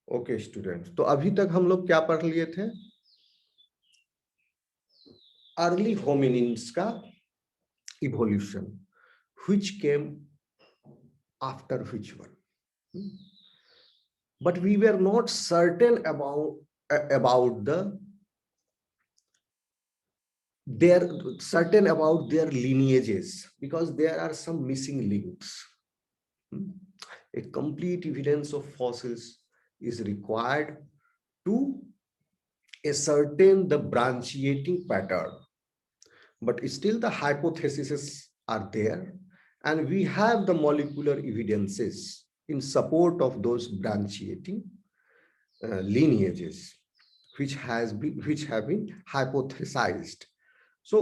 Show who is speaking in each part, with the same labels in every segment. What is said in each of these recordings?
Speaker 1: Okay student, तो अभी तक हम लोग क्या पढ़ लिए थे? अर्ली होमिनिन्स का evolution, which came after which one, but we were not certain about their lineages, because there are some missing links. A complete evidence of fossils is required to ascertain the branchiating pattern, but still the hypotheses are there, and we have the molecular evidences in support of those branchiating lineages which have been hypothesized. So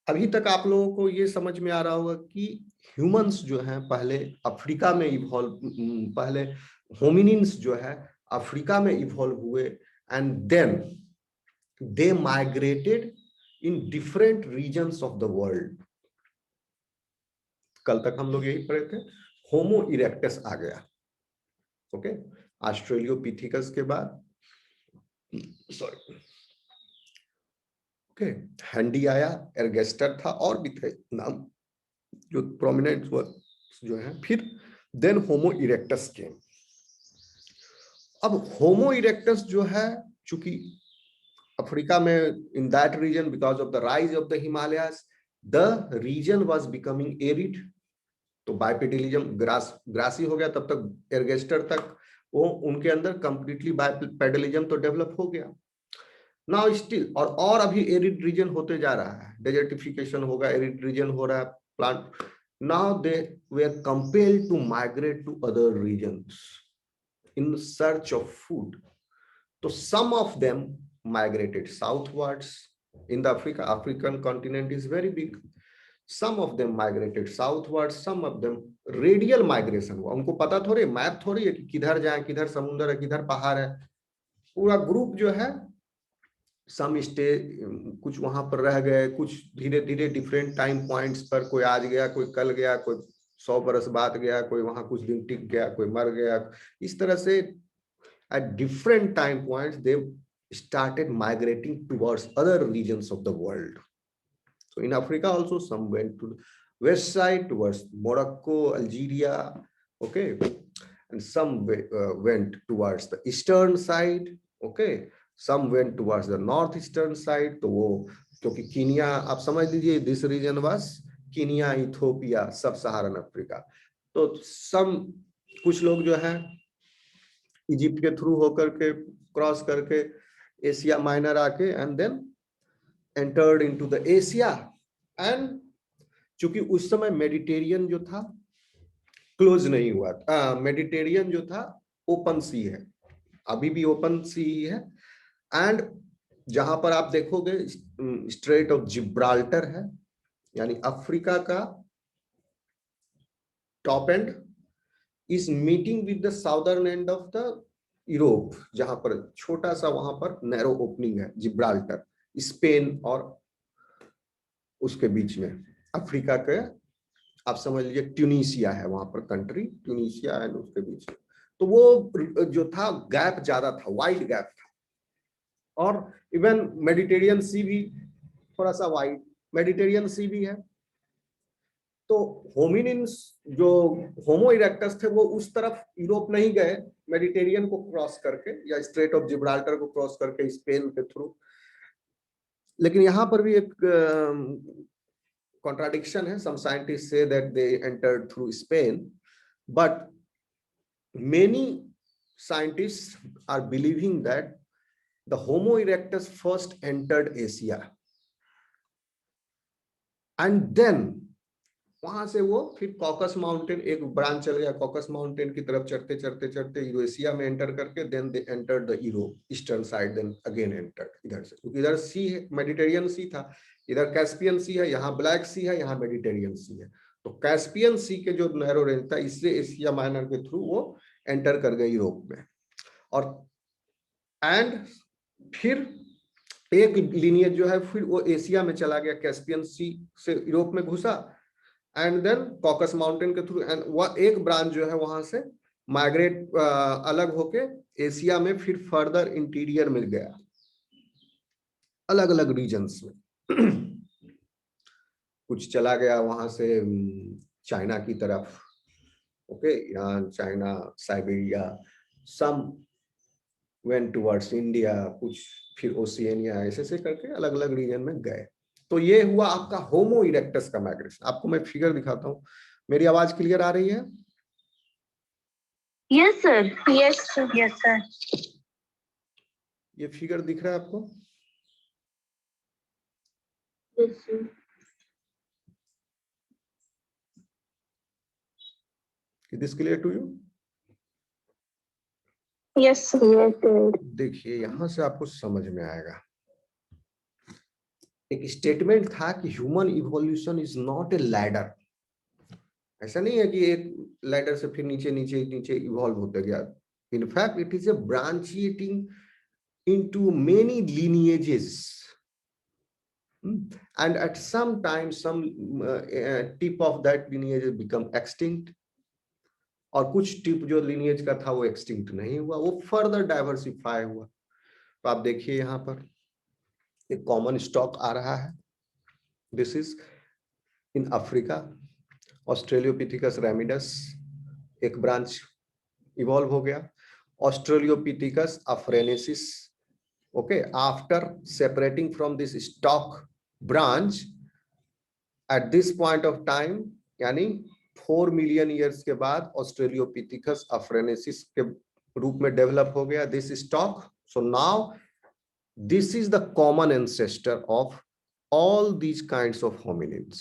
Speaker 1: अभी तक आप लोगों को ये समझ में आ रहा होगा कि ह्यूमंस जो हैं पहले अफ्रीका में इवॉल्व, पहले होमिनिन्स जो है अफ्रीका में इवॉल्व हुए, and then they migrated in different regions of the world. कल तक हम लोग यही पढ़े थे. होमो इरेक्टस आ गया, ओके, ऑस्ट्रेलियोपिथेकस के बाद, सॉरी, ओके, हैंडी आया, एर्गेस्टर था, और भी थे नाम जो प्रोमिनेंट जो है. फिर देन होमो इरेक्टस के. अब होमो इरेक्टस जो है, चूंकि अफ्रीका में in that region because of the rise of the Himalayas the region was becoming arid, तो बाइपेडलिज्म ग्रासी हो गया. तब तक एर्गेस्टर तक वो उनके अंदर कंप्लीटली बाइपेडलिज्म तो डेवलप हो गया. नाउ स्टिल और अभी एरिड रीजन होते जा रहा है, डेजर्टिफिकेशन होगा, एरिड रीजन हो रहा है, plant. Now they were compelled to migrate to other regions in search of food. So some of them migrated southwards. In the African continent is very big. Some of them migrated southwards, some of them radial migration हुआ. उनको पता थोड़ी, map थोड़ी है कि किधर जाए, किधर समुद्र है, किधर पहाड़ है. पूरा ग्रुप जो है, सम स्टे, कुछ वहां पर रह गए, कुछ धीरे धीरे डिफरेंट टाइम पॉइंट्स पर, कोई आज गया, कोई कल गया, कोई 100 बरस बाद गया, कोई वहां कुछ दिन टिक गया, कोई मर गया. इस तरह से at different time points they started migrating towards other regions of the world. So in Africa also some went to the west side towards Morocco, Algeria, okay, and some went towards the eastern side, okay, some went towards the northeastern side. तो वो क्योंकि Kenya आप समझ लीजिए, this region was Kenya, Ethiopia, sub Saharan Africa. तो सम कुछ लोग जो है इजिप्ट के थ्रू होकर के क्रॉस करके एशिया माइनर आके and then entered into the Asia. And चूंकि उस समय मेडिटेरियन जो था क्लोज नहीं हुआ था, मेडिटेरियन जो था ओपन सी है, अभी भी ओपन सी ही है. एंड जहां पर आप देखोगे स्ट्रेट ऑफ जिब्राल्टर है, यानी अफ्रीका का top and is meeting with the southern end of the Europe, जहां पर छोटा सा वहां पर नैरो ओपनिंग है, जिब्राल्टर, स्पेन और उसके बीच में अफ्रीका के, आप समझ लीजिए ट्यूनीशिया है वहां पर, कंट्री ट्यूनीशिया है उसके बीच में. तो वो जो था गैप ज्यादा था, वाइड गैप था. और इवन मेडिटेरियन सी भी थोड़ा सा वाइड, मेडिटेरियन सी भी है. तो होमिनिन्स जो होमो इरेक्टस थे वो उस तरफ यूरोप नहीं गए मेडिटेरियन को क्रॉस करके या स्ट्रेट ऑफ जिब्राल्टर को क्रॉस करके स्पेन के थ्रू. लेकिन यहां पर भी एक कॉन्ट्राडिक्शन है. Some scientist say that they entered through Spain, but many scientists are believing that the homo erectus first entered Asia and then वहां से वो फिर कॉकस माउंटेन एक ब्रांच चल गया, कॉकस माउंटेन की तरफ चढ़ते चढ़ते चढ़ते यूरेशिया में एंटर करके then they entered the Europe eastern side, then again entered इधर से, क्योंकि इधर सी है, मेडिटेरियन सी था, इधर कैस्पियन सी है, यहाँ ब्लैक सी है, यहाँ मेडिटेरियन सी है. तो कैस्पियन सी के जो नैरो रेंज था, इससे एशिया माइनर के थ्रू वो एंटर कर गए यूरोप में. और एंड फिर एक लीनियज जो है फिर वो एशिया में चला गया, कैस्पियन सी से यूरोप में घुसा, एंड देन कॉकस माउंटेन के थ्रू, एंड वह एक ब्रांच जो है वहां से माइग्रेट अलग होके एशिया में फिर फर्दर इंटीरियर में गया, अलग अलग रीजन्स में। कुछ चला गया वहां से चाइना की तरफ, ओके, ईरान, चाइना, साइबेरिया, सम वेंट टुवर्ड्स इंडिया, कुछ फिर ओशियनिया, ऐसे ऐसे करके अलग अलग रीजन में गए। तो ये हुआ आपका होमो इरेक्टस का माइग्रेशन। आपको मैं फिगर दिखाता हूँ। मेरी आवाज क्लियर आ रही है?
Speaker 2: Yes sir, yes sir, yes sir.
Speaker 1: ये फिगर दिख रहा है आपको?
Speaker 2: Yes sir.
Speaker 1: Is this clear to you?
Speaker 2: Yes sir.
Speaker 1: देखिए यहां से आपको समझ में आएगा। एक स्टेटमेंट था कि human evolution is not a ladder. ऐसा नहीं है कि एक लैडर से फिर नीचे नीचे नीचे इवॉल्व होते गया। In fact it is a branchiating into many lineages, and at some time some tip of that lineage become extinct, और कुछ टिप जो lineage का था वो extinct नहीं हुआ, वो further diversify हुआ। तो आप देखिए यहाँ पर एक कॉमन स्टॉक आ रहा है। This is in Africa, Australopithecus ramidus एक ब्रांच इवॉल्व हो गया, Australopithecus afarensis, okay, after separating from this stock branch at this point of time, यानी 4 मिलियन ईयर्स के बाद ऑस्ट्रेलियोपिथिकस अफ्रेनेसिस के रूप में डेवलप हो गया this stock. So now this is the common ancestor of all these kinds of hominids.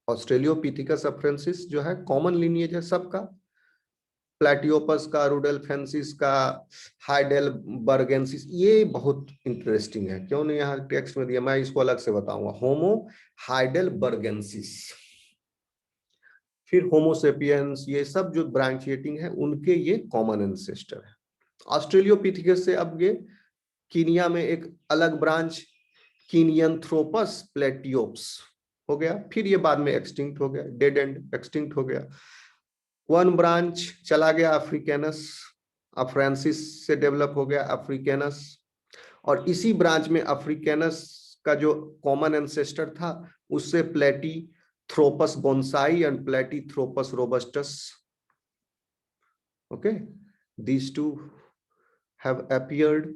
Speaker 1: ऑस्ट्रेलियोपिथिकस अफ्रेंसिस जो है कॉमन लिनिएज है सबका, प्लेटियोपस का, रुडेलफेंसिस का, हाइडेलबर्गेंसिस। ये बहुत इंटरेस्टिंग है, क्यों नहीं यहाँ टेक्स्ट में दिया, मैं इसको अलग से बताऊंगा। होमो हाइडेलबर्गेंसिस, फिर होमोसेपियंस, ये सब जो ब्रांचिएटिंग है उनके ये कॉमन एंसेस्टर है। ऑस्ट्रेलियोपिथिकस से अब ये कीनिया में एक अलग ब्रांच कीनियंथ्रोपस प्लेटियोप्स हो गया, फिर ये बाद में एक्सटिंक्ट हो गया, डेड एंड एक्सटिंक्ट हो गया। वन ब्रांच चला गया अफ्रीकैनस, अफ्रांसिस से डेवलप हो गया अफ्रीकैनस, और इसी ब्रांच में अफ्रीकैनस का जो कॉमन एंसेस्टर था उससे Paranthropus boisei and Paranthropus robustus, okay, these two have appeared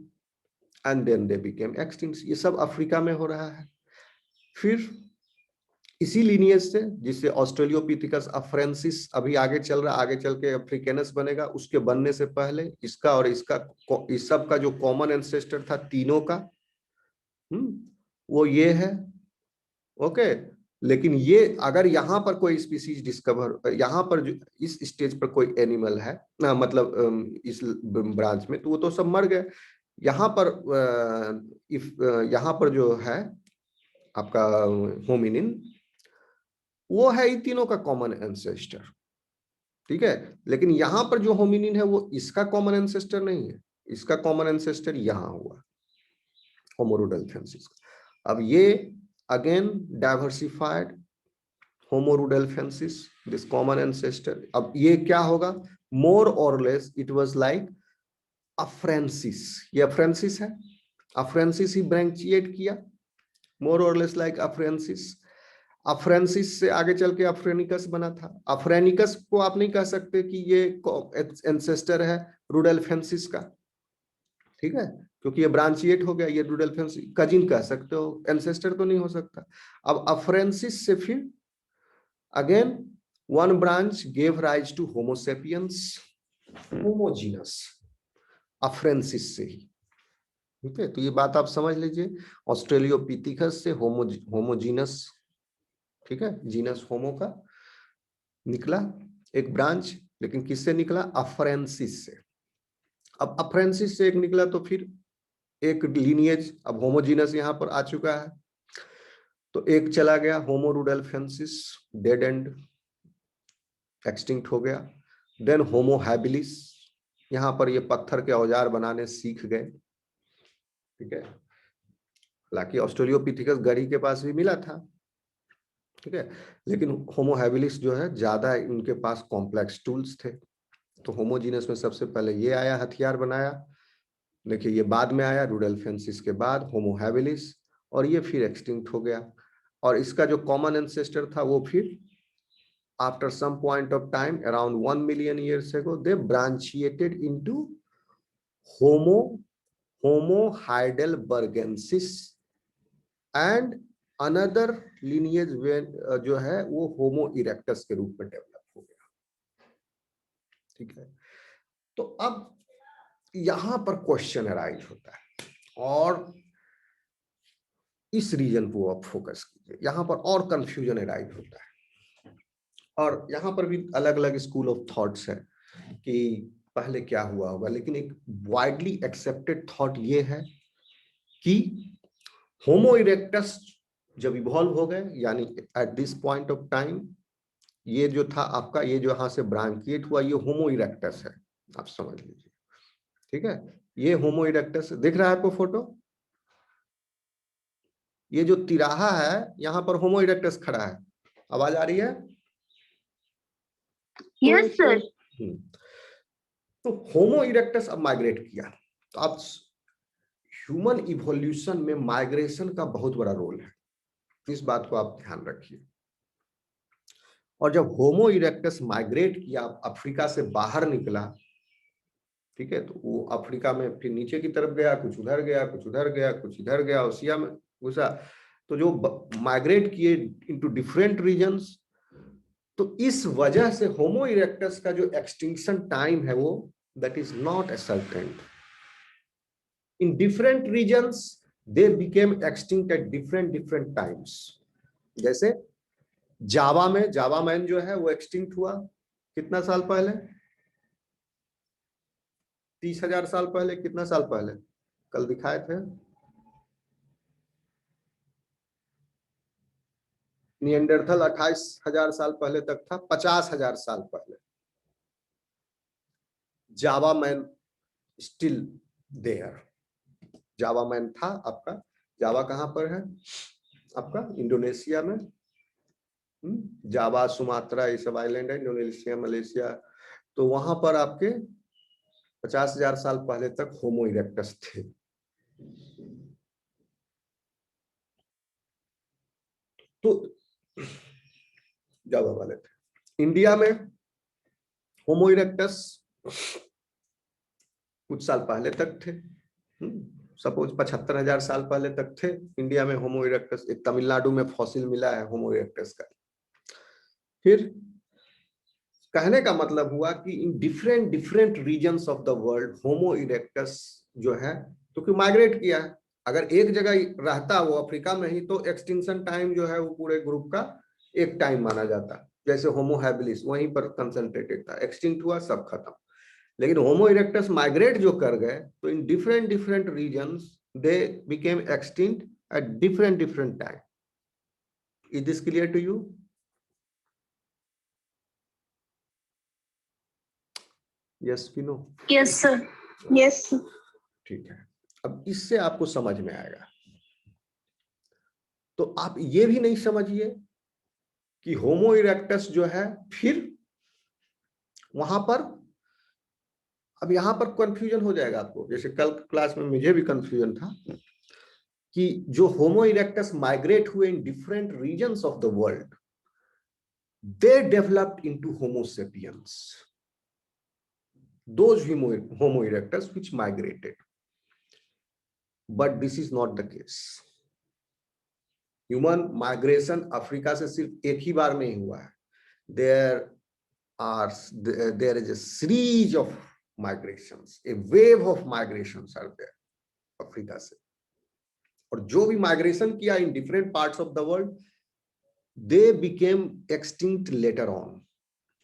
Speaker 1: and then they became extinct। ये सब अफ्रीका में हो रहा है। फिर इसी लिनिएज से, जिससे ऑस्ट्रेलियोपिथिकस अफ्रेंसिस अभी आगे चल रहा है, आगे चल के अफ्रीकैनस बनेगा, उसके बनने से पहले इसका और इसका, इस सब का जो कॉमन एंसेस्टर था तीनों का, वो ये है, ओके। लेकिन ये अगर यहाँ पर कोई स्पीसीज डिस्कवर, यहाँ पर जो इस स्टेज पर कोई एनिमल है ना, मतलब इस ब्रांच में, तो वो तो सब मर गए। यहाँ पर यहाँ पर जो है आपका होमिनिन, वो है इन तीनों का कॉमन एंसेस्टर, ठीक है। लेकिन यहाँ पर जो होमिनिन है वो इसका कॉमन एंसेस्टर नहीं है, इसका कॉमन एंसेस्टर यहाँ हुआ होमो रुडेलफेंसिस। अब ये again diversified Homo rudolfensis, this common ancestor. अब ये क्या होगा, मोर और less it was like afarensis, ये अफ्रेंसिस है, अफ्रेंसिस ही ब्रांचिएट किया, मोर और लेस लाइक अफ्रेंसिस। अफ्रेंसिस से आगे चल के अफ्रेनिकस बना था। अफ्रेनिकस को आप नहीं कह सकते कि ये एंसेस्टर है रुडेलफेंसिस का, ठीक है, क्योंकि ये ब्रांचिएट हो गया, ये रुडेलफेंसिस कजिन कह सकते हो, एंसेस्टर तो नहीं हो सकता। अब अफ्रेंसिस से फिर again one branch gave rise to Homo sapiens, Homo genus, afarensis से ही, ठीक है। तो ये बात आप समझ लीजिए, ऑस्ट्रेलियोपिथिकस से होमोजीनस, ठीक है, जीनस होमो का निकला एक ब्रांच, लेकिन किससे निकला, अफ्रेंसिस से। अब अफ्रेंसिस से एक निकला तो फिर एक लिनिएज, अब होमोजीनस यहां पर आ चुका है, तो एक चला गया होमो रुडेलफेंसिस, डेड एंड एक्सटिंक्ट हो गया। देन होमो हैबिलिस, यहां पर ये पत्थर के औजार बनाने सीख गए, ठीक है। हालांकि ऑस्ट्रेलियोपिथिकस गरी के पास भी मिला था, ठीक है। लेकिन होमो हैबिलिस जो है ज्यादा उनके पास कॉम्प्लेक्स टूल्स थे। तो होमोजीनस में सबसे पहले ये आया, हथियार बनाया। देखिए ये बाद में आया, रूडेल्फेंसिस के बाद होमो हैबिलिस, और ये फिर एक्सटिंक्ट हो गया। और इसका जो कॉमन एंसेस्टर था वो फिर after some point of time around 1 million years ago they branchiated into homo heidelbergensis and another lineage जो है वो होमो इरेक्टस के रूप में डेवलप हो गया। ठीक है। तो अब यहां पर क्वेश्चन अराइज होता है, और इस रीजन को आप फोकस कीजिए, यहां पर और कंफ्यूजन अराइज होता है। और यहाँ पर भी अलग अलग स्कूल ऑफ थॉट्स है कि पहले क्या हुआ होगा, लेकिन एक वाइडली एक्सेप्टेड थॉट ये है कि होमो इरेक्टस जब इवॉल्व हो गए, यानी eight this point of time ये जो था आपका, ये जो यहाँ से ब्रांकिएट हुआ, ये होमो इरेक्टस है, आप समझ लीजिए। ठीक है, ये होमो इरेक्टस दिख रहा है आपको फोटो, ये जो तिराहा है यहाँ पर होमो इरेक्टस खड़ा है। आवाज आ रही है?
Speaker 2: Yes sir.
Speaker 1: तो होमो इरेक्टस अब माइग्रेट किया। तो अब ह्यूमन इवोल्यूशन में माइग्रेशन का बहुत बड़ा रोल है, इस बात को आप ध्यान रखिए। और जब होमो इरेक्टस माइग्रेट किया, अफ्रीका से बाहर निकला, ठीक है, तो वो अफ्रीका में फिर नीचे की तरफ गया, कुछ उधर गया, कुछ उधर गया, कुछ इधर गया, ओशिया में घुसा। तो जो माइग्रेट किए इनटू डिफरेंट रीजन्स, तो इस वजह से होमो इरेक्टस का जो एक्सटिंक्शन टाइम है वो that is not ascertained. In different regions they became extinct at different times। जैसे जावा में, जावा मैन जो है वो एक्सटिंक्ट हुआ कितना साल पहले? 30,000 साल पहले। कितना साल पहले? कल दिखाए थे। निएंडरथल 28,000 साल पहले तक था, 50,000 साल पहले। Java man still there, Java man था आपका। जावा कहां पर है आपका? इंडोनेशिया में। जावा, सुमात्रा, ये सब आइलैंड है, इंडोनेशिया, मलेशिया। तो वहां पर आपके 50,000 साल पहले तक होमो इरेक्टस थे। तो जावा वाले थे। इंडिया में होमो इरेक्टस कुछ साल पहले तक थे, सपोज 75,000 साल पहले तक थे इंडिया में होमो इरेक्टस। एक तमिलनाडु में फॉसिल मिला है होमो इरेक्टस का। फिर कहने का मतलब हुआ कि in different regions of the world homo erectus जो है, क्योंकि माइग्रेट किया है, अगर एक जगह रहता वो अफ्रीका में ही, तो एक्सटिंक्शन टाइम जो है वो पूरे ग्रुप का एक टाइम माना जाता। जैसे होमो हैबिलिस वहीं पर कंसंट्रेटेड था, एक्सटिंक्ट हुआ, सब खत्म। लेकिन होमो इरेक्टस माइग्रेट जो कर गए, तो in different regions they became extinct at different time. Is this clear to you? Yes कि नो?
Speaker 2: Yes sir. यस।
Speaker 1: ठीक है, अब इससे आपको समझ में आएगा। तो आप ये भी नहीं समझिए कि होमो इरेक्टस जो है फिर वहां पर, अब यहां पर कंफ्यूजन हो जाएगा आपको, जैसे कल क्लास में मुझे भी कंफ्यूजन था कि जो होमो इरेक्टस माइग्रेट हुए in different regions of the world, they developed into homo sapiens, those homo erectus which migrated, but this is not the case। Human migration Africa से सिर्फ एक ही बार में ही हुआ है। there is a series of migrations, a wave of migrations are there Africa से। और जो भी माइग्रेशन किया इन different parts of the world, they became extinct later on।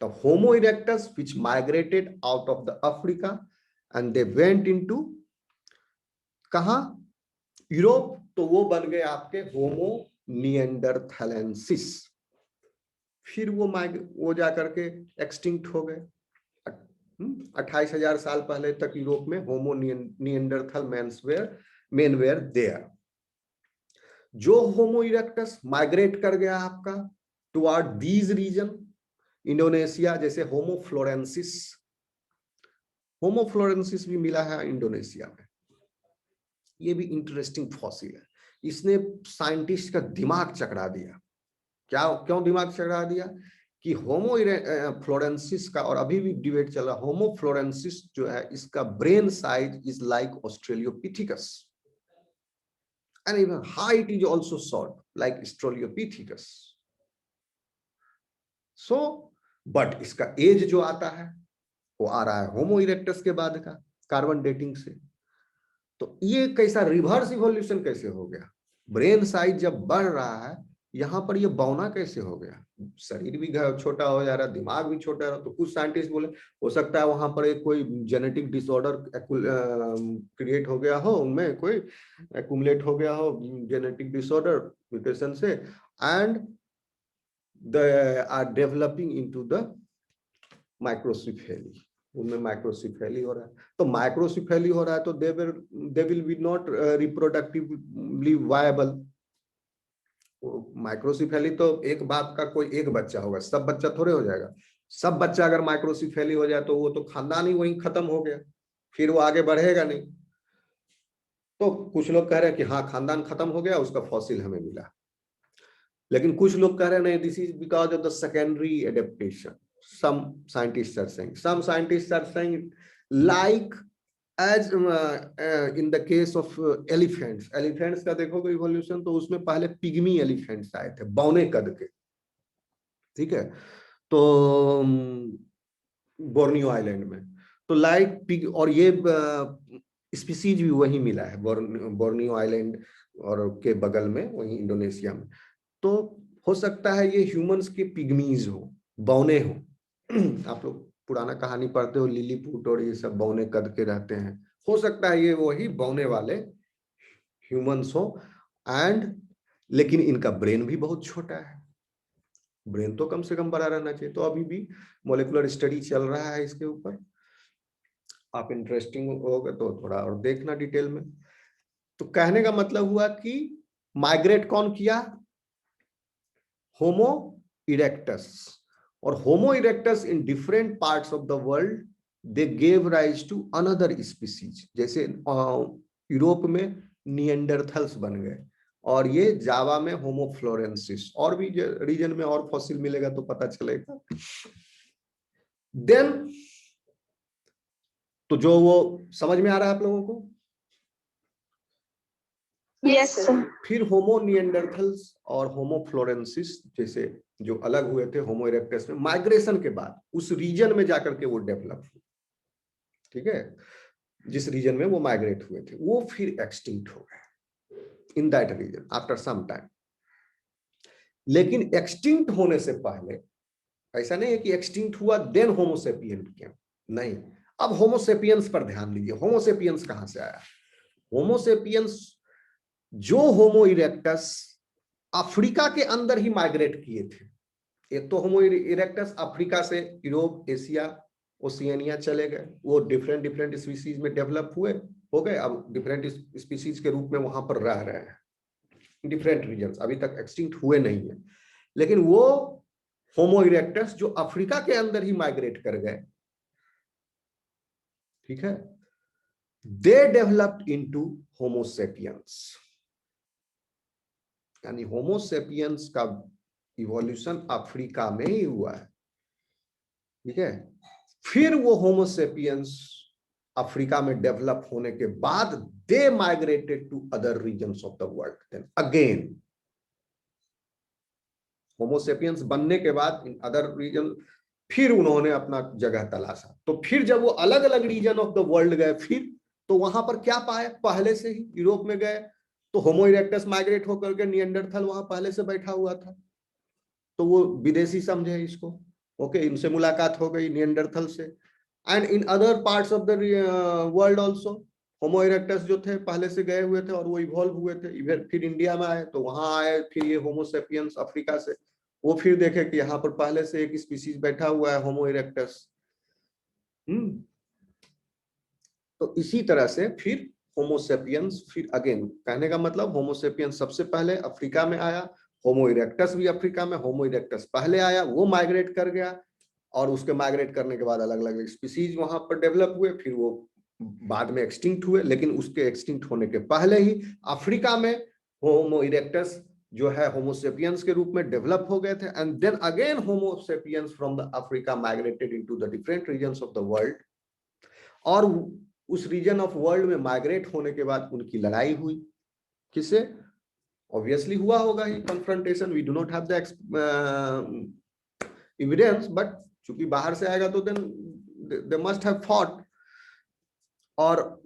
Speaker 1: The Homo erectus which migrated out of the Africa and they went into कहां? Europe, तो वो बन गए आपके होमो निएंडरथैलेंसिस। फिर वो जाकर के एक्सटिंक्ट हो गए। 28,000 साल पहले तक यूरोप में होमो निएंडरथल मेन वेयर देयर। जो होमो इरेक्टस माइग्रेट कर गया आपका टुवर्ड दीज रीजन, इंडोनेशिया, जैसे होमो फ्लोरेंसिस भी मिला है इंडोनेशिया में। ये भी इंटरेस्टिंग फॉसिल है, इसने साइंटिस्ट का दिमाग चकरा दिया। क्यों दिमाग चकरा दिया कि होमो फ्लोरेंसिस का, और अभी भी डिबेट चल रहा, होमो फ्लोरेंसिस जो है इसका brain size is like Australopithecus and even height is also short like Australopithecus. So but इसका एज जो आता है वो आ रहा है होमो इरेक्टस के बाद का, कार्बन डेटिंग से। तो ये कैसा रिवर्स इवोल्यूशन कैसे हो गया? ब्रेन साइज जब बढ़ रहा है, यहाँ पर ये बौना कैसे हो गया? शरीर भी छोटा हो जा रहा है, दिमाग भी छोटा रहा। तो कुछ साइंटिस्ट बोले हो सकता है वहां पर एक कोई जेनेटिक डिसऑर्डर क्रिएट हो गया हो, उनमें कोई एक्यूमुलेट हो गया हो जेनेटिक डिसऑर्डर म्यूटेशन से, and they are developing into the microcephaly. उनमें माइक्रोसिफेली हो रहा है। तो माइक्रोसिफेली हो रहा है तो they will be not reproductively viable. Microcephaly तो एक बाप का कोई एक बच्चा होगा, सब बच्चा थोड़े हो जाएगा। सब बच्चा अगर माइक्रोसिफेली हो जाए तो वो तो खानदान ही वहीं खत्म हो गया, फिर वो आगे बढ़ेगा नहीं। तो कुछ लोग कह रहे हैं कि हाँ खानदान खत्म हो गया, उसका फॉसिल हमें मिला। लेकिन कुछ लोग कह रहे हैं नहीं, this is because of the secondary adaptation. some scientists are saying like as in the case of elephants का देखोगे इवोल्यूशन, तो उसमें पहले पिग्मी एलिफेंट्स आए थे, बौने कद के, ठीक है, तो बोर्नियो आइलैंड में। तो लाइक पिग, और ये स्पीसीज भी वही मिला है बोर्नियो आइलैंड और के बगल में, वही इंडोनेशिया में। तो हो सकता है ये ह्यूमंस के पिग्मीज हो, बौने हो। आप लोग पुराना कहानी पढ़ते हो, लिलीपुट और ये सब बौने कद के रहते हैं। हो सकता है ये वही बौने वाले ह्यूमंस हो। एंड लेकिन इनका ब्रेन भी बहुत छोटा है, ब्रेन तो कम से कम बड़ा रहना चाहिए। तो अभी भी मॉलिक्यूलर स्टडी चल रहा है इसके ऊपर, आप इंटरेस्टिंग होगा तो थोड़ा और देखना डिटेल में। तो कहने का मतलब हुआ कि माइग्रेट कौन किया? Homo erectus. और Homo erectus in different parts of the world they gave rise to another species. जैसे यूरोप में निएंडरथल्स बन गए, और ये जावा में होमो फ्लोरेंसिस, और भी रीजन में और फॉसिल मिलेगा तो पता चलेगा। देन तो जो वो समझ में आ रहा है आप लोगों को?
Speaker 2: Yes, sir.
Speaker 1: फिर होमो निएंडरथल्स और होमो फ्लोरेंसिस जैसे जो अलग हुए थे होमो इरेक्टस में, माइग्रेशन के बाद उस रीजन में जाकर के वो डेवलप हुए, ठीक है, जिस रीजन में वो माइग्रेट हुए थे वो फिर एक्सटिंक्ट हो गए in that region after some time. लेकिन एक्सटिंक्ट होने से पहले ऐसा नहीं है कि एक्सटिंक्ट हुआ देन होमोसेपियन केम, नहीं। अब होमोसेपियंस पर ध्यान दीजिए। होमोसेपियंस कहां से आया? होमोसेपियंस जो होमो इरेक्टस अफ्रीका के अंदर ही माइग्रेट किए थे। एक तो होमो इरेक्टस अफ्रीका से यूरोप, एशिया, ओशियानिया चले गए, वो डिफरेंट स्पीसीज में डेवलप हुए, हो गए, अब डिफरेंट स्पीसीज के रूप में वहां पर रह रहे हैं डिफरेंट रीजन्स, अभी तक एक्सटिंक्ट हुए नहीं है। लेकिन वो होमो इरेक्टस जो अफ्रीका के अंदर ही माइग्रेट कर गए, ठीक है, दे डेवलप्ड इनटू होमोसेपियंस। यानी होमोसेपियंस का इवोल्यूशन अफ्रीका में ही हुआ है, ठीक है। फिर वो होमोसेपियंस अफ्रीका में डेवलप होने के बाद they migrated to other regions of the world. Then again homo sapiens बनने के बाद इन अदर रीजन फिर उन्होंने अपना जगह तलाशा। तो फिर जब वो अलग अलग रीजन ऑफ द वर्ल्ड गए, फिर तो वहां पर क्या पाए? पहले से ही यूरोप में गए तो होमो इरेक्टस माइग्रेट होकर के निएंडरथल वहां पहले से बैठा हुआ था, तो वो विदेशी समझे इसको, ओके, इनसे मुलाकात हो गई निएंडरथल से। And in other parts of the world also homo erectus जो थे पहले से गए हुए थे और वो इवॉल्व हुए थे, इधर फिर इंडिया में आए तो वहां आए फिर ये होमो सेपियंस अफ्रीका से, वो फिर देखे कि यहाँ पर पहले से एक स्पीसीज बैठा हुआ है होमो इरेक्टस। तो इसी तरह से फिर होमोसेपियंस, फिर अगेन कहने का मतलब होमोसेपियंस सबसे पहले अफ्रीका में आया, होमो इरेक्टस भी अफ्रीका में, होमो इरेक्टस पहले आया, वो माइग्रेट कर गया और उसके माइग्रेट करने के बाद अलग अलग स्पीसीज वहां पर डेवलप हुए, फिर वो बाद में एक्सटिंक्ट हुए। लेकिन उसके एक्सटिंक्ट होने के पहले ही अफ्रीका में होमो इरेक्टस जो है होमोसेपियंस के रूप में डेवलप हो गए थे। And then again homo sapiens from the Africa migrated into the different regions of the world, और उस रीजन ऑफ वर्ल्ड में माइग्रेट होने के बाद उनकी लड़ाई हुई। किससे? ऑब्वियसली हुआ होगा ही confrontation, we do not have the evidence, but चूंकि बाहर से आएगा तो then they must have fought. और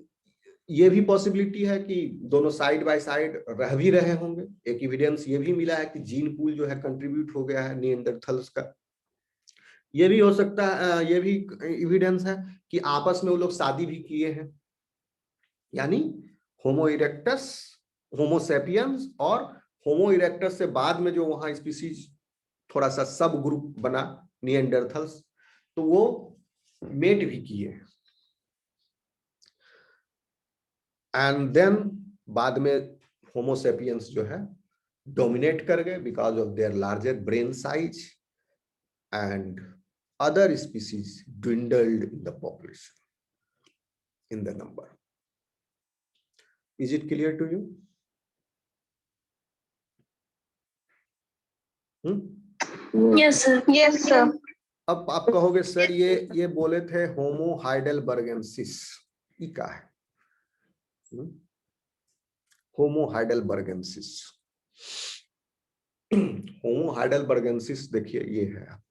Speaker 1: ये भी पॉसिबिलिटी है कि दोनों साइड बाय साइड रह भी रहे होंगे। एक एविडेंस ये भी मिला है कि जीन पूल जो है कंट्रीब्यूट हो गया है निएंडरथल्स का। ये भी हो सकता है, ये भी एविडेंस है कि आपस में वो लोग शादी भी किए हैं, यानी होमो इरेक्टस, होमोसेपियंस और होमो इरेक्टस से बाद में जो वहां स्पीसीज थोड़ा सा सब ग्रुप बना निएंडरथल्स, तो वो मेट भी किए। एंड देन बाद में होमोसेपियंस जो है डोमिनेट कर गए because of their larger brain size, and other species dwindled in the population, in the number. Is it clear to you?
Speaker 2: Yes, sir. Yes, sir.
Speaker 1: अब आप कहोगे सर ये बोले थे होमो हाइडेलबर्गेंसिस, ये क्या है? होमो हाइडेलबर्गेंसिस, होमो हाइडेलबर्गेंसिस देखिए ये है आपका,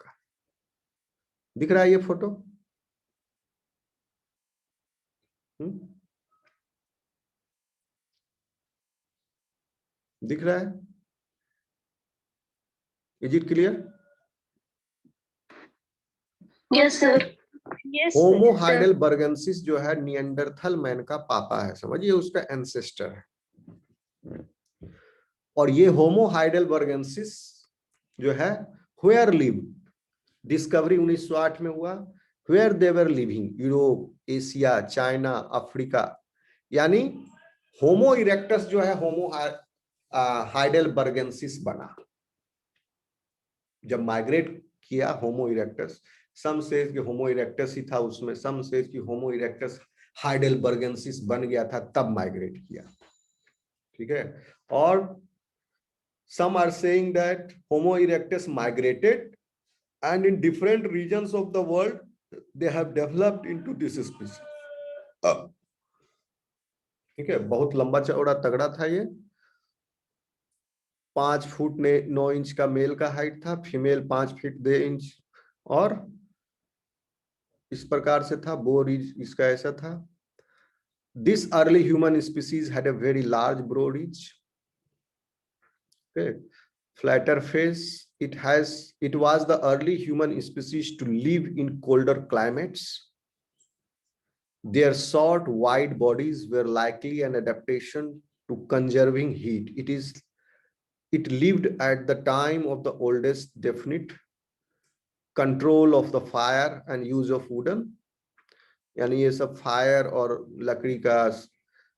Speaker 1: दिख रहा है ये फोटो? दिख रहा है? Is it clear?
Speaker 2: Yes, sir. Yes,
Speaker 1: homo
Speaker 2: sir.
Speaker 1: हाइडेलबर्गेंसिस जो है निएंडरथल मैन का पापा है, समझिए उसका एंसेस्टर है। और ये होमो हाइडेलबर्गेंसिस जो है वेयर लिव, डिस्कवरी 1908 में हुआ, where they were living, Europe, Asia, China, Africa, यानी होमो इरेक्टस जो है होमो हाइडेलबर्गेंसिस बना जब माइग्रेट किया होमो इरेक्टस। सम सेज कि होमो इरेक्टस ही था उसमें, सम सेज कि होमो इरेक्टस हाइडेलबर्गेंसिस बन गया था तब माइग्रेट किया, ठीक है। और some are saying that homo erectus migrated and in different regions of the world they have developed into this species, ठीक है। बहुत लंबा चौड़ा तगड़ा था ये, 5 फुट 9 इंच का मेल का हाइट था, फीमेल 5 फीट 2 इंच, और इस प्रकार से था, बोर इसका ऐसा था। This early human species had a very large broad each, okay, flatter face. It was the early human species to live in colder climates. Their short wide bodies were likely an adaptation to conserving heat. It lived at the time of the oldest definite control of the fire and use of wooden, यानी ये सब fire और लकड़ी का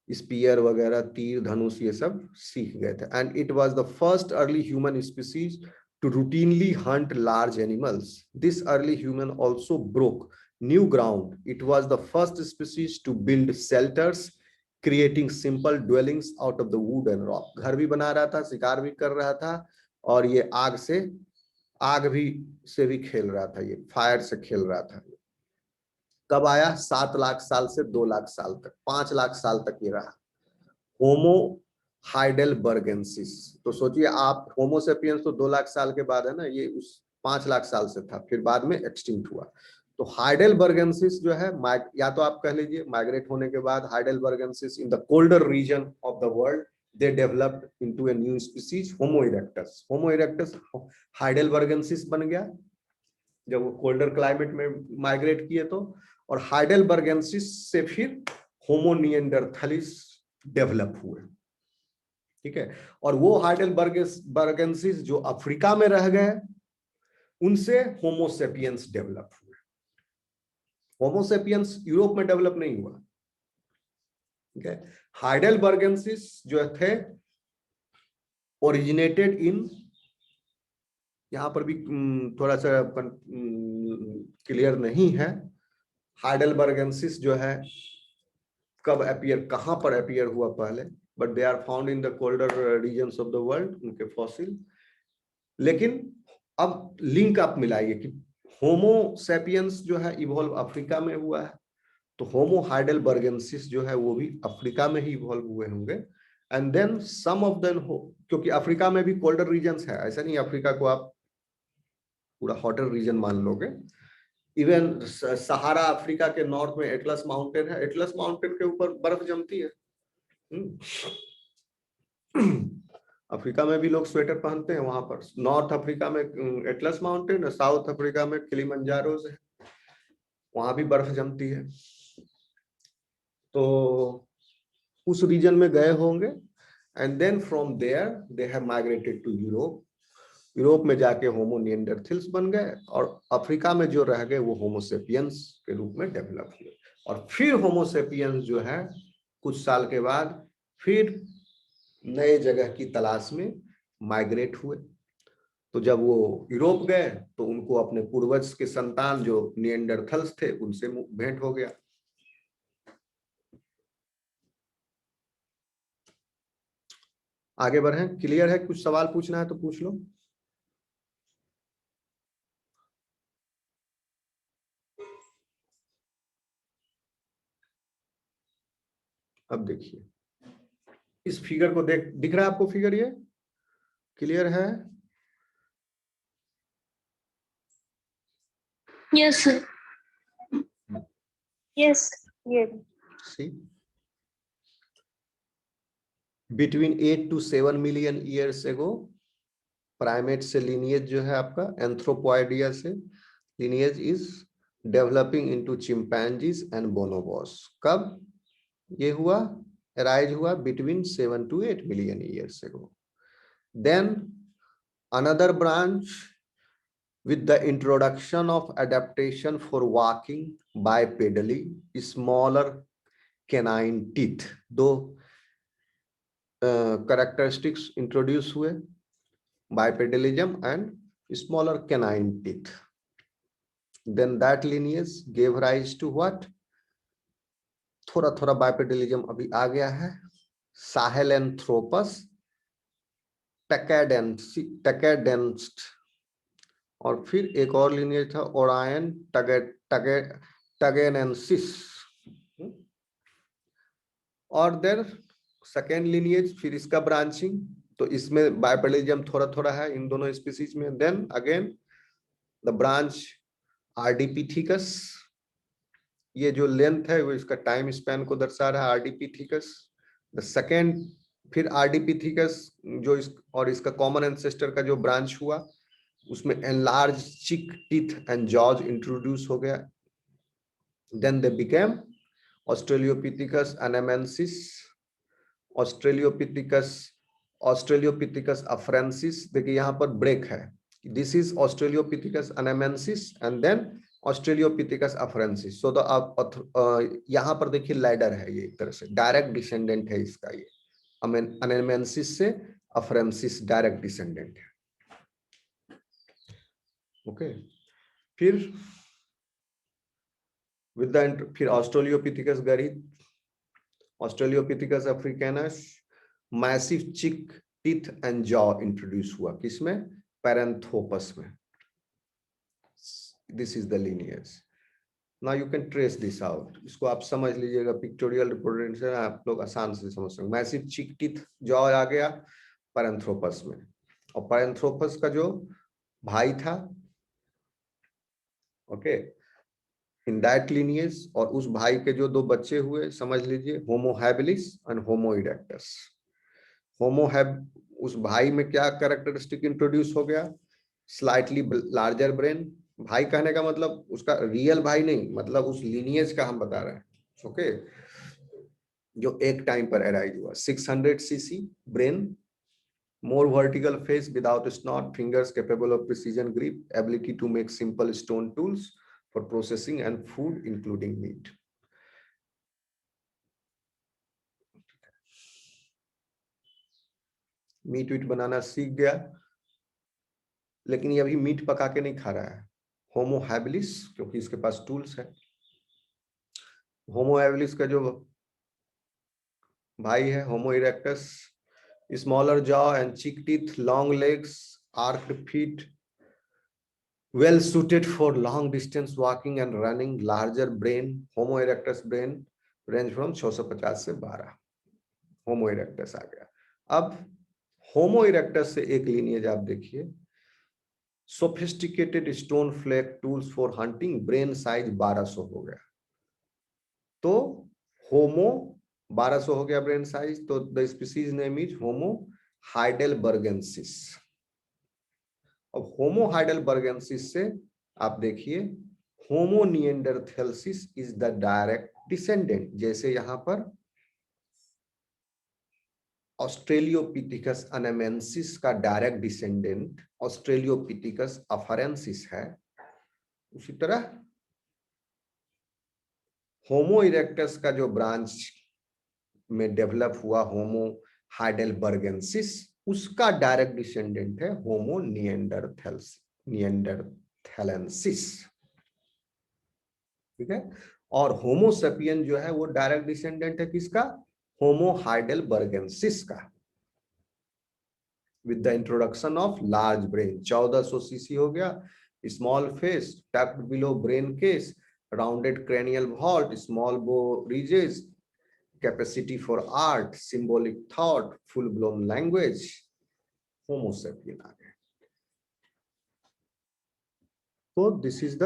Speaker 1: spear वगैरह, तीर धनुष, ये सब सीख गए थे। And it was the first early human species to routinely hunt large animals. This early human also broke new ground. It was the first species to build shelters, creating simple dwellings out of the wood and rock. घर भी बना रहा था, शिकार भी कर रहा था, और ये आग से भी खेल रहा था, ये फायर से खेल रहा था। कब आया? 7 लाख साल से 2 लाख साल तक, 5 लाख साल तक ये रहा होमो हाइडेलबर्गेंसिस। तो सोचिए आप, होमोसेपियंस तो 2 लाख साल के बाद है ना, ये उस 5 लाख साल से था, फिर बाद में एक्सटिंक्ट हुआ। तो हाइडेलबर्गेंसिस जो है, या तो आप कह लीजिए माइग्रेट होने के बाद heidelbergensis in the colder region of the world they developed into a new species homo erectus. Homo erectus heidelbergensis बन गया जब वो कोल्डर क्लाइमेट में माइग्रेट किए तो, और हाइडेलबर्गेंसिस से फिर होमो निएंडरथलिस डेवलप हुए, ठीक है। और वो हाइडेलबर्गेंसिस जो अफ्रीका में रह गए, उनसे होमोसेपियंस डेवलप हुए। होमोसेपियंस यूरोप में डेवलप नहीं हुआ, ठीक है। हाइडेलबर्गेंसिस जो थे ओरिजिनेटेड इन यहाँ पर भी थोड़ा सा क्लियर नहीं है। हाइडेलबर्गेंसिस जो है कब अपीयर, कहां पर अपीयर हुआ पहले, but they are found in the colder regions of the world, उनके फॉसिल। लेकिन अब लिंक आप मिलाइए कि होमो सेपियंस जो है इवॉल्व अफ्रीका में हुआ है, तो होमो हाइडेलबर्गेंसिस जो है वो भी अफ्रीका में ही इवॉल्व हुए होंगे। And then some of them हो, क्योंकि अफ्रीका में भी कोल्डर रीजन्स है, ऐसा नहीं अफ्रीका को आप पूरा हॉटर रीजन मान लोगे। इवन सहारा अफ्रीका के नॉर्थ में एटलस माउंटेन है, एटलस माउंटेन के ऊपर बर्फ जमती है। अफ्रीका में भी लोग स्वेटर पहनते हैं वहां पर। नॉर्थ अफ्रीका में एटलस माउंटेन है, साउथ अफ्रीका में किलिमंजारोस है, वहां भी बर्फ जमती है। तो उस रीजन में गए होंगे and then from there they have migrated to Europe. Europe में जाके होमो निएंडरथैल्स बन गए और अफ्रीका में जो रह गए वो होमोसेपियंस के रूप में डेवलप हुए। और फिर होमोसेपियंस जो है कुछ साल के बाद फिर नए जगह की तलाश में माइग्रेट हुए। तो जब वो यूरोप गए तो उनको अपने पूर्वज के संतान जो निएंडरथल्स थे उनसे भेंट हो गया। आगे बढ़ें, क्लियर है? कुछ सवाल पूछना है तो पूछ लो। अब देखिए इस फिगर को दिख रहा है आपको? फिगर ये क्लियर है?
Speaker 2: Yes, sir. Yes. Yes.
Speaker 1: See between 8 to 7 million years ago primate से लिनिएज जो है आपका एंथ्रोपोइडिया से lineage is developing into chimpanzees and bonobos. कब ये हुआ? अराइज हुआ between 7 to 8 million years ago. Then another branch with the introduction of adaptation for walking bipedally, smaller canine teeth, दो characteristics introduce हुए, bipedalism and smaller canine teeth. Then that lineage gave rise to what? थोड़ा थोड़ा बाइपेडलिज्म अभी आ गया है, साहेलेंथ्रोपस टैकेडेंस्ट। और फिर एक और लिनिएज था ओरायन टगेनेंसिस। और देर सेकेंड लिनिएज, फिर इसका ब्रांचिंग, तो इसमें बाइपेडलिज्म थोड़ा थोड़ा है इन दोनों स्पीसीज में। देन अगेन द ब्रांच आरडीपीथिकस, ये जो लेंथ है वो इसका टाइम स्पैन को दर्शा रहा है, आरडीपीथिकस द सेकेंड। फिर आरडीपीथिकस जो और इसका कॉमन एंसेस्टर का जो ब्रांच हुआ उसमें एनलार्ज चिक टीथ एंड जॉज इंट्रोड्यूस हो गया। Then they became australopithecus anamensis, australopithecus afarensis. देखिए यहाँ पर ब्रेक है, this is australopithecus anamensis and then australopithecus afarensis. So तो यहाँ पर देखिए लैडर है, ये एक तरह से डायरेक्ट डिसेंडेंट है इसका, ये अनेमेंसिस से अफ्रेंसिस डायरेक्ट डिसेंडेंट है। ओके फिर फिर ऑस्ट्रेलियोपिथिकस गरीब, ऑस्ट्रेलियोपिथिकस अफ्रीकानस, मैसिव चिक टीथ एंड जॉ इंट्रोड्यूस हुआ, किसमें? पैरेंथोपस में। This is the lineage. Now you can trace this out, इसको आप समझ लीजिएगा, पिक्टोरियल रिप्रेजेंटेशन आप लोग आसान से समझ सकते। मैसिव चिक टीथ जॉ आ गया पैरेंथोपस में, और पैरेंथोपस का जो भाई था, ओके, इन दैट लिनिएज, और उस भाई के जो दो बच्चे हुए समझ लीजिए, Homo habilis and homo erectus. होमो हैब, उस भाई में क्या कैरेक्टरिस्टिक इंट्रोड्यूस हो गया? Slightly larger brain. भाई कहने का मतलब उसका रियल भाई नहीं, मतलब उस लिनिएज का हम बता रहे हैं, ओके, जो एक टाइम पर अराइज हुआ। 600 cc brain, more vertical face without snot, fingers capable of precision grip, ability to make simple stone tools for processing and food including meat. Meat वीट बनाना सीख गया, लेकिन ये अभी मीट पका के नहीं खा रहा है। होमो हैबिलिस, क्योंकि इसके पास टूल्स है। होमो हैबिलिस का जो भाई है homo erectus, smaller jaw and cheek teeth, long legs, arched feet, well suited for long distance walking and running, larger brain, homo erectus brain range from 650 से 12। होमो erectus आ गया। अब होमो इरेक्टस से एक लिनिएज आप देखिए, sophisticated stone flag tools for hunting, brain size 1200 हो गया। तो होमो 1200 हो गया ब्रेन साइज, तो द स्पीसीज नेम इज होमो हाइडेलबर्गेंसिस। अब होमो हाइडेलबर्गेंसिस से आप देखिए, होमो निएंडरथेल्सिस इज द डायरेक्ट डिसेंडेंट। जैसे यहां पर ऑस्ट्रेलियोपिथिकस अनेमेंसिस का डायरेक्ट डिसेंडेंट ऑस्ट्रेलियोपिथिकस अफरेंसिस है, उसी तरह होमो इरेक्टस का जो ब्रांच में डेवलप हुआ होमो हाइडेलबर्गेंसिस, उसका डायरेक्ट डिसेंडेंट है होमो निएंडरथेलेंसिस। ठीक है। और होमो सेपियन जो है वो डायरेक्ट डिसेंडेंट है किसका? होमो हाइडेलबर्गेंसिस का। With the introduction of large brain, 1400 CC हो गया, small face, tapped below brain case, rounded cranial vault, small bow ridges, capacity for art, symbolic thought, full blown language, homo sapien आ गए। तो this is the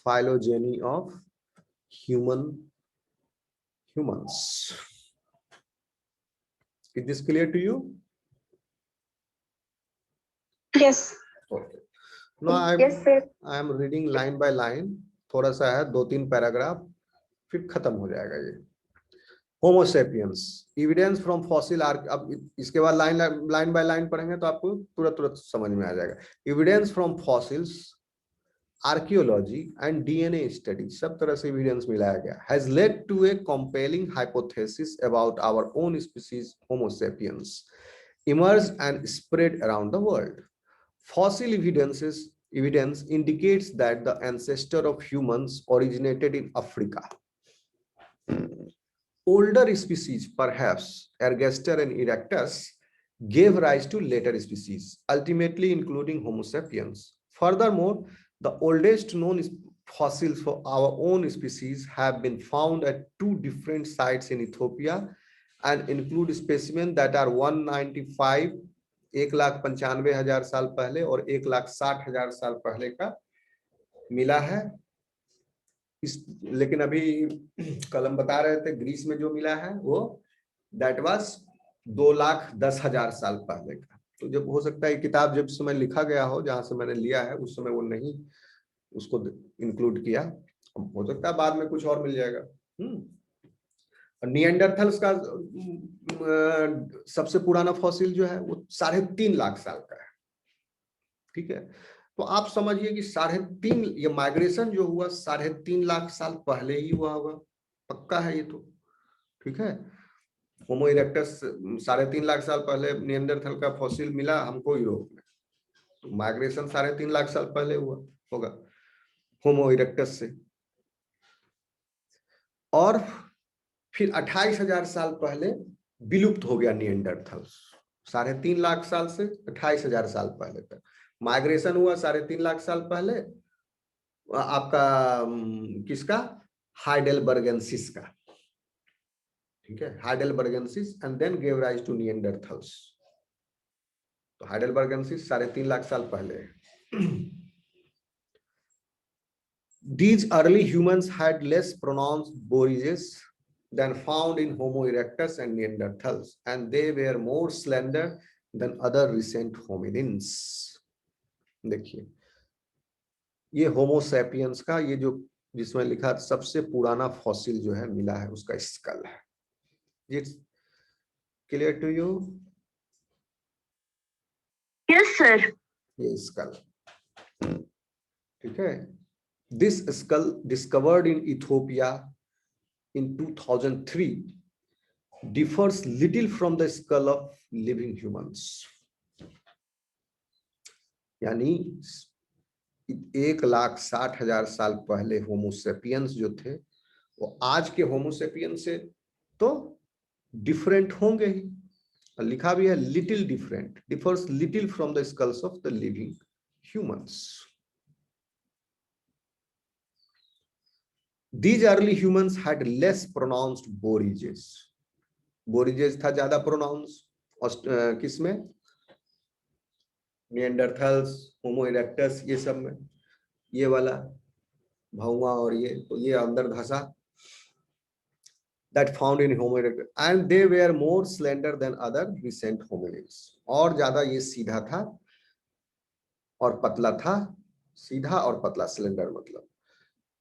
Speaker 1: phylogeny of humans. Is this clear to you?
Speaker 2: Yes.
Speaker 1: Okay. Now
Speaker 2: Yes, sir.
Speaker 1: I am reading line by line. थोड़ा सा है, 2-3 paragraph, फिर खत्म हो जाएगा ये। Homo sapiens, evidence from fossil arc. अब इसके बाद लाइन बाय लाइन पढ़ेंगे तो आपको तुरंत समझ में आ जाएगा। Evidence from fossils, archaeology and DNA study, सब तरह से एविडेंस मिलाया गया, has led to a compelling hypothesis about our own species homo sapiens emerged and spread around the world. Fossil evidence indicates that the ancestor of humans originated in Africa. Older species, perhaps Ergaster and Erectus, gave rise to later species, ultimately including Homo sapiens. Furthermore, the oldest known fossils for our own species have been found at 2 different sites in Ethiopia and include specimens that are 195 1,95,000 साल पहले और 1,60,000 साल पहले का मिला है। लेकिन अभी कल हम बता रहे थे ग्रीस में जो मिला है वो दैट वाज 2,10,000 साल पहले का। तो जब हो सकता है किताब जब समय लिखा गया हो, जहां से मैंने लिया है उस समय वो नहीं उसको इंक्लूड किया, हो सकता है बाद में कुछ और मिल जाएगा। निएंडरथल्स का सबसे पुराना फॉसिल जो है वो 3.5 लाख साल का है। ठीक है, तो आप समझिए कि 3.5, ये माइग्रेशन जो हुआ 3.5 लाख साल पहले ही हुआ होगा, पक्का है ये तो। ठीक है, होमो इरेक्टस 3.5 लाख साल पहले निएंडरथल का फॉसिल मिला हमको यूरोप में, तो माइग्रेशन 3.5 लाख साल पहले हुआ होगा होमो इरेक्टस से। और फिर 28,000 साल पहले विलुप्त हो गया निएंडरथल, 3.5 लाख साल से 28,000 साल पहले तक माइग्रेशन हुआ। 3.5 लाख साल पहले आपका किसका? हाइडेलबर्गेंसिस का। ठीक है, heidelbergensis and then gave rise to neanderthals. तो हाइडेलबर्गेंसिस 3.5 लाख साल पहले। These early humans had less pronounced boriges than found in Homo erectus and Neanderthals, and they were more slender than other recent hominins. देखिए ये Homo sapiens का ये जो जिसमें लिखा सबसे पुराना फॉसिल जो है मिला है उसका स्कल है। It's clear to you?
Speaker 2: Yes, sir.
Speaker 1: ये स्कल, ठीक है। This skull discovered in Ethiopia in 2003 differs little from the skull of living humans. यानी 1,60,000 साल पहले होमोसेपियंस जो थे वो आज के होमोसेपियंस से तो डिफरेंट होंगे ही। लिखा भी है little different, differs little from the skulls of the living humans. These early humans had less pronounced boriges. बोरिजेस था ज्यादा प्रोनाउंस किसमें, निएंडरथल्स, होमो इरेक्टस, ये सब में, ये वाला भौवा और ये, तो ये अंदर धसा, that found in homo erectus, and they were more slender than other recent hominids. और ज्यादा ये सीधा था और पतला था, सीधा और पतला, सिलेंडर मतलब,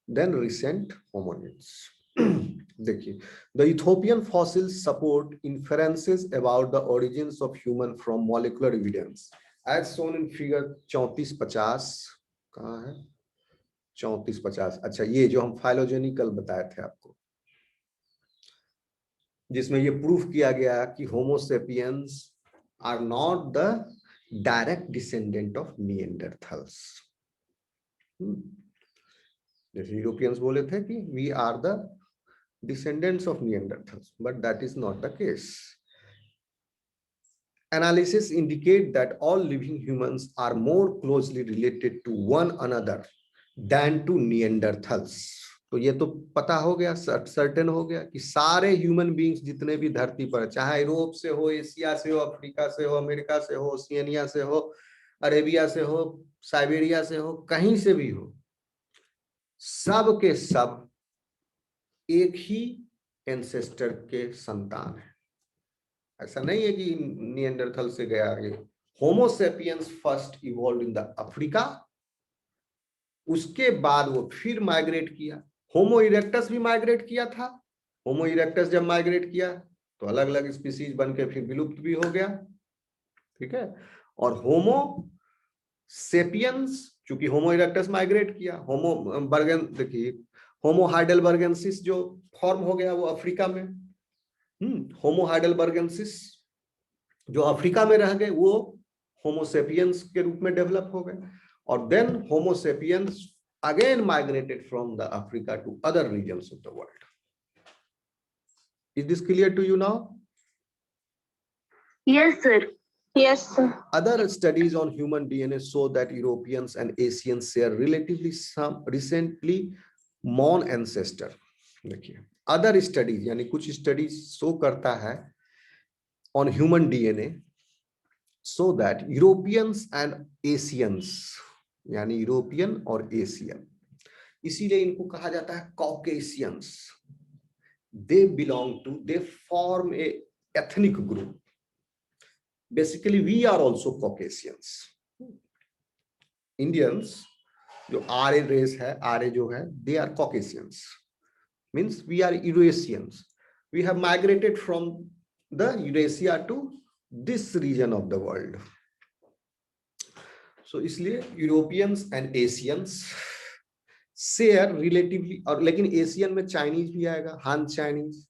Speaker 1: देन रिसेंट होमोनिड्स। देखिए, the Ethiopian fossils support inferences about the origins of human from molecular evidence as shown in figure 3450। कहाँ है 3450? अच्छा, ये जो हम फाइलोजेनिकल बताए थे आपको, जिसमें ये प्रूफ किया गया कि homo sapiens are not the direct descendant of Neanderthals. जैसे यूरोपियंस बोले थे कि we are the descendants of Neanderthals, but that is not the case. Analysis indicate that all living humans are more closely related to one another than to Neanderthals. तो ये तो पता हो गया, सर्टेन हो गया कि सारे ह्यूमन बींग्स जितने भी धरती पर, चाहे यूरोप से हो, एशिया से हो, अफ्रीका से हो, अमेरिका से हो, ओशिनिया से हो, अरेबिया से हो, साइबेरिया से हो, कहीं से भी हो, सब के सब एक ही एंसेस्टर के संतान है। ऐसा नहीं है कि निएंडरथल से गया आगे। Homo sapiens first evolve in the Africa, उसके बाद वो फिर माइग्रेट किया। होमो इरेक्टस भी माइग्रेट किया था। होमो इरेक्टस जब माइग्रेट किया तो अलग अलग स्पीसीज बन के फिर विलुप्त भी हो गया, ठीक है। और होमो सेपियंस, चूंकि होमो इरेक्टस माइग्रेट किया, होमो बर्गन, देखिए होमो हाइडेलबर्गेंसिस जो फॉर्म हो गया वो अफ्रीका में, होमो हाइडेलबर्गेंसिस जो अफ्रीका में रह गए वो होमोसेपियंस के रूप में डेवलप हो गए। और then homo sapiens again migrated from the Africa to other regions of the world. Is this clear to you now?
Speaker 2: Yes, sir. Yes, sir.
Speaker 1: Other studies on human DNA show that Europeans and Asians share relatively some recently born ancestor. देखिए, other studies यानी कुछ studies show करता है on human DNA so that Europeans and Asians, यानी European और Asian, इसीलिए इनको कहा जाता है Caucasians. They belong to, they form a ethnic group. Basically we are also Caucasians. Indians जो आर्य रेस है, आर्य जो है, they are Caucasians, means we are Eurasians. We have migrated from the Eurasia to this region of the world. So इसलिए Europeans and Asians share relatively, और लेकिन Asian में चाइनीज भी आएगा, हान चाइनीज,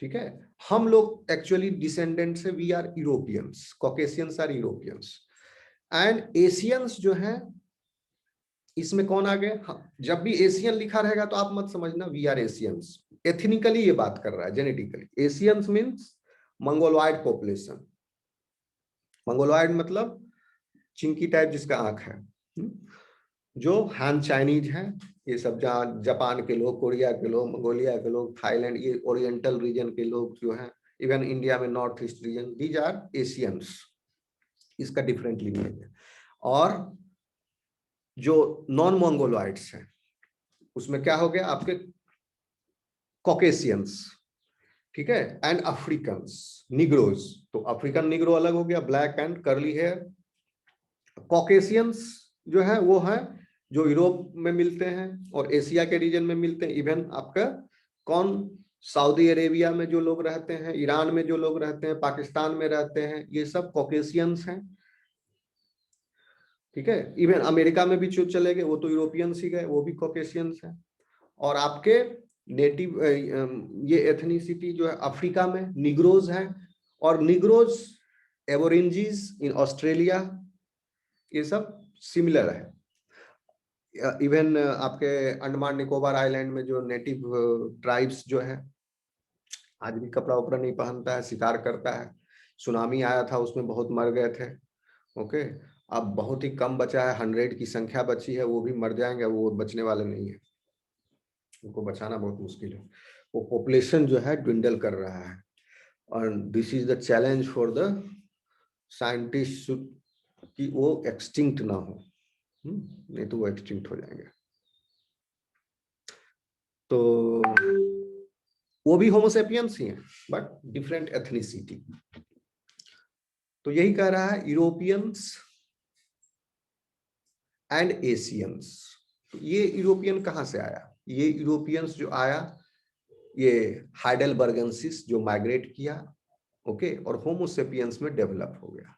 Speaker 1: ठीक है। हम लोग एक्चुअली डिसेंडेंट से we are Europeans, Caucasians are Europeans and Asians जो है, इसमें कौन आ गए? हाँ, जब भी एशियन लिखा रहेगा तो आप मत समझना वी आर एशियंस, एथनिकली ये बात कर रहा है, genetically. Asians means Mongoloid population. Mongoloid मतलब चिंकी टाइप जिसका आंख है, जो हान चाइनीज है, ये सब जहाँ जापान के लोग, कोरिया के लोग, मंगोलिया के लोग, थाईलैंड, ये ओरिएंटल रीजन के लोग जो हैं, इवन इंडिया में north east region, these are Asians. इसका डिफरेंटली मीनिंग है। और जो नॉन मंगोलॉइड्स हैं उसमें क्या हो गया आपके? कॉकेशियंस, ठीक है, एंड अफ्रीकन्स, निग्रोज। तो अफ्रीकन निग्रो अलग हो गया, ब्लैक एंड कर्ली हेयर। कॉकेशियंस जो है वो है जो यूरोप में मिलते हैं और एशिया के रीजन में मिलते हैं। इवन आपका कौन, सऊदी अरेबिया में जो लोग रहते हैं, ईरान में जो लोग रहते हैं, पाकिस्तान में रहते हैं, ये सब कॉकेशियंस हैं, ठीक है। इवन अमेरिका में भी जो चले गए वो तो यूरोपियंस ही गए, वो भी कॉकेशियंस हैं। और आपके नेटिव ये एथनिसिटी जो है अफ्रीका में निग्रोज है, और निग्रोज एबोरिंजीज इन ऑस्ट्रेलिया, ये सब सिमिलर है। इवन आपके अंडमान निकोबार आइलैंड में जो नेटिव ट्राइब्स जो है आज भी कपड़ा उपड़ा नहीं पहनता है, शिकार करता है। सुनामी आया था उसमें बहुत मर गए थे। ओके, अब बहुत ही कम बचा है, 100 की संख्या बची है, वो भी मर जाएंगे, वो बचने वाले नहीं है, उनको बचाना बहुत मुश्किल है। वो पॉपुलेशन जो है ड्विंडल कर रहा है और this is the challenge for the scientist कि वो एक्सटिंक्ट ना हो, नहीं तो वो एक्सटिंक्ट हो जाएंगे। तो वो भी होमोसेपियंस ही हैं बट डिफरेंट एथनिसिटी। तो यही कह रहा है यूरोपियंस एंड एशियंस। ये यूरोपियन कहां से आया? ये यूरोपियंस जो आया, ये हाइडेलबर्गेंसिस जो माइग्रेट किया, ओके, और होमोसेपियंस में डेवलप हो गया।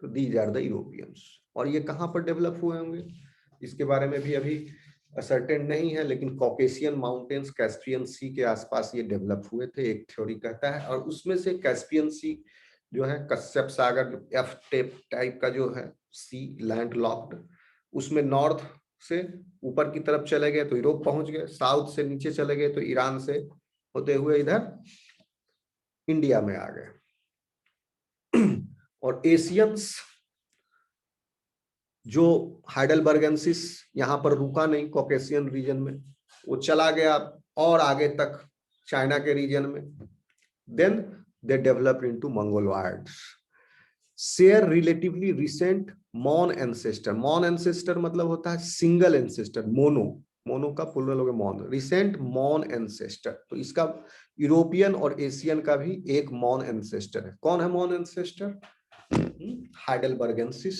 Speaker 1: तो दीज आर द यूरोपियंस। और ये कहां पर डेवलप हुए होंगे इसके बारे में भी अभी सर्टेन नहीं है, लेकिन कॉकेशियन माउंटेन्स कैस्पियन सी के आसपास ये डेवलप हुए थे, एक थ्योरी कहता है। और उसमें से कैस्पियन सी जो है, कश्यप सागर एफ टाइप का जो है सी लैंड लॉक्ड, उसमें नॉर्थ से ऊपर की तरफ चले गए तो यूरोप पहुंच गए, साउथ से नीचे चले गए तो ईरान से होते हुए इधर इंडिया में आ गए। और एशियंस जो हाइडेलबर्गेंसिस यहाँ पर रुका नहीं कॉकेशियन रीजन में, वो चला गया और आगे तक चाइना के रीजन में। Then they develop into mongoloids, share relatively recent mon ancestor. Mon ancestor मतलब होता है सिंगल एंसेस्टर, मोनो, मोनो का प्लूरल हो गया मॉन, रिसेंट मॉन एंसेस्टर। तो इसका यूरोपियन और एशियन का भी एक मॉन एंसेस्टर है। कौन है मॉन ancestor? हाइडेलबर्गेंसिस।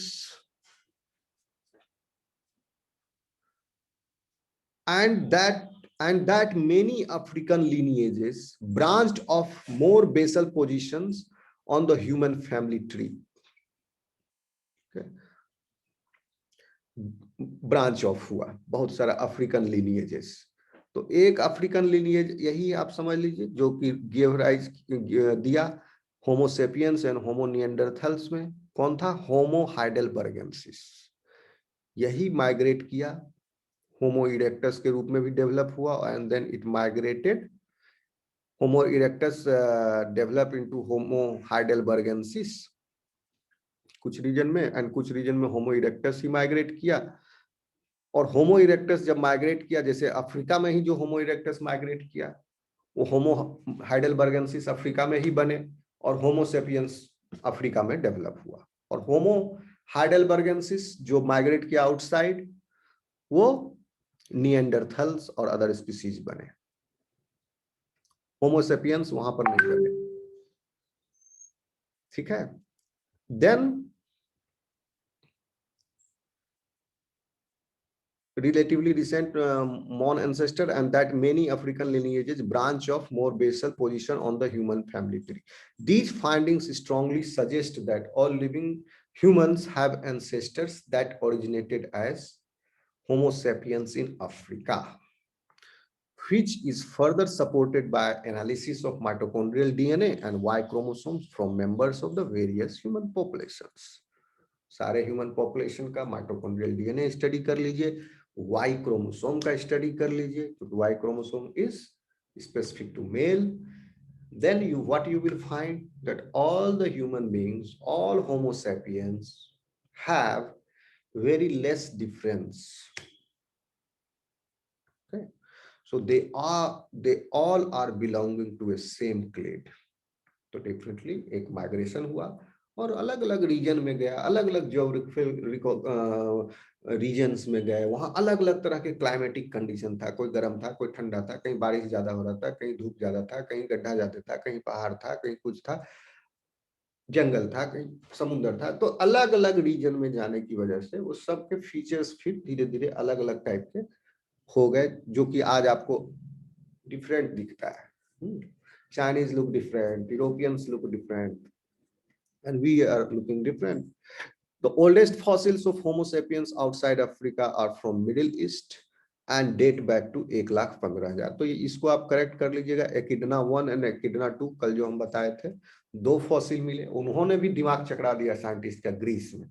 Speaker 1: and that many African lineages branched off more basal positions on the human family tree. Okay. Branch of हुआ बहुत सारा अफ्रीकन लिनिएजेस। तो एक अफ्रीकन लिनिएज यही आप समझ लीजिए जो कि गिव राइज दिया होमोसेपियंस एंड होमो निएंडरथल्स में। कौन था? होमो हाइडेलबर्गेंसिस। यही माइग्रेट किया, होमो इरेक्टस के रूप में भी डेवलप हुआ and then it migrated, homo erectus develop into homo heidelbergensis कुछ रीजन में, एंड कुछ रीजन में होमो इरेक्टस ही माइग्रेट किया। और होमो इरेक्टस जब माइग्रेट किया, जैसे अफ्रीका में ही जो होमो इरेक्टस माइग्रेट किया, वो होमो हाइडेलबर्गेंसिस अफ्रीका में ही बने और होमो सेपियंस अफ्रीका में डेवलप हुआ। और होमो हाइडेलबर्गेंसिस जो माइग्रेट किया आउटसाइड, वो निएंडरथल्स और अदर स्पीसीज बने, होमोसेपियंस वहां पर नहीं बने। ठीक है। Then relatively recent Mon ancestor and that many African lineages branch off more basal position on the human family tree. These findings strongly suggest that all living humans have ancestors that originated as Homo sapiens in Africa, which is further supported by analysis of mitochondrial DNA and Y chromosomes from members of the various human populations. सारे human population का mitochondrial DNA study कर लीजिए, Y chromosome का study कर लीजिए, क्योंकि Y chromosome is specific to male. then what you will find that all the human beings, all Homo sapiens have very less difference. Okay, so they all are belonging to a same clade. तो definitely एक migration हुआ और अलग अलग reason में गया, अलग अलग ज्योग्राफिकल रीजन्स में गए, वहां अलग अलग तरह के क्लाइमेटिक कंडीशन था, कोई गर्म था, कोई ठंडा था, कहीं बारिश ज्यादा हो रहा था, कहीं धूप ज्यादा था, कहीं गड्ढा ज्यादा था, कहीं पहाड़ था, कहीं कुछ था, जंगल था, कहीं समुद्र था। तो अलग अलग रीजन में जाने की वजह से वो सबके फीचर्स फिर धीरे धीरे अलग अलग टाइप के हो गए, जो कि आज आपको डिफरेंट दिखता है। Chinese look different, Europeans look different, and we are looking different. The oldest fossils of Homo sapiens outside Africa are from Middle East and date back to 1,15,000। तो इसको आप करेक्ट कर लीजिएगा। एकिडना 1 एंड एकिडना 2 कल जो हम बताए थे, 2 फॉसिल मिले, उन्होंने भी दिमाग चकरा दिया साइंटिस्ट का ग्रीस में।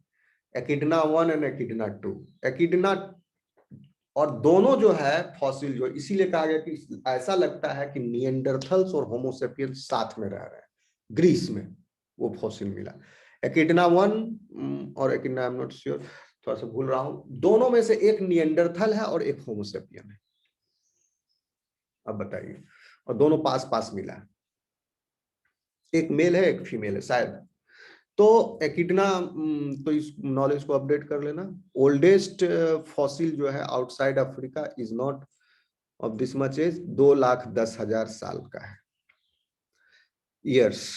Speaker 1: एकिडना 1 एंड एकिडना 2। एकिडना और दोनों जो है फॉसिल जो, इसीलिए कहा गया कि ऐसा लगता है कि निएंडरथल्स और होमोसेपियंस साथ में रह रहे हैं। ग्रीस में वो फॉसिल मिला। एकिडना 1 और एकिडना, आई एम नॉट श्योर, थोड़ा सा भूल रहा हूं, दोनों में से एक निएंडरथल है और एक होमोसेपियन है। अब बताइए, और दोनों पास पास मिला है, एक मेल है एक फीमेल है शायद। तो एकिडना, तो इस नॉलेज को अपडेट कर लेना। ओल्डेस्ट फॉसिल जो है outside Africa is not of this much age, 2,10,000 साल का है। Years,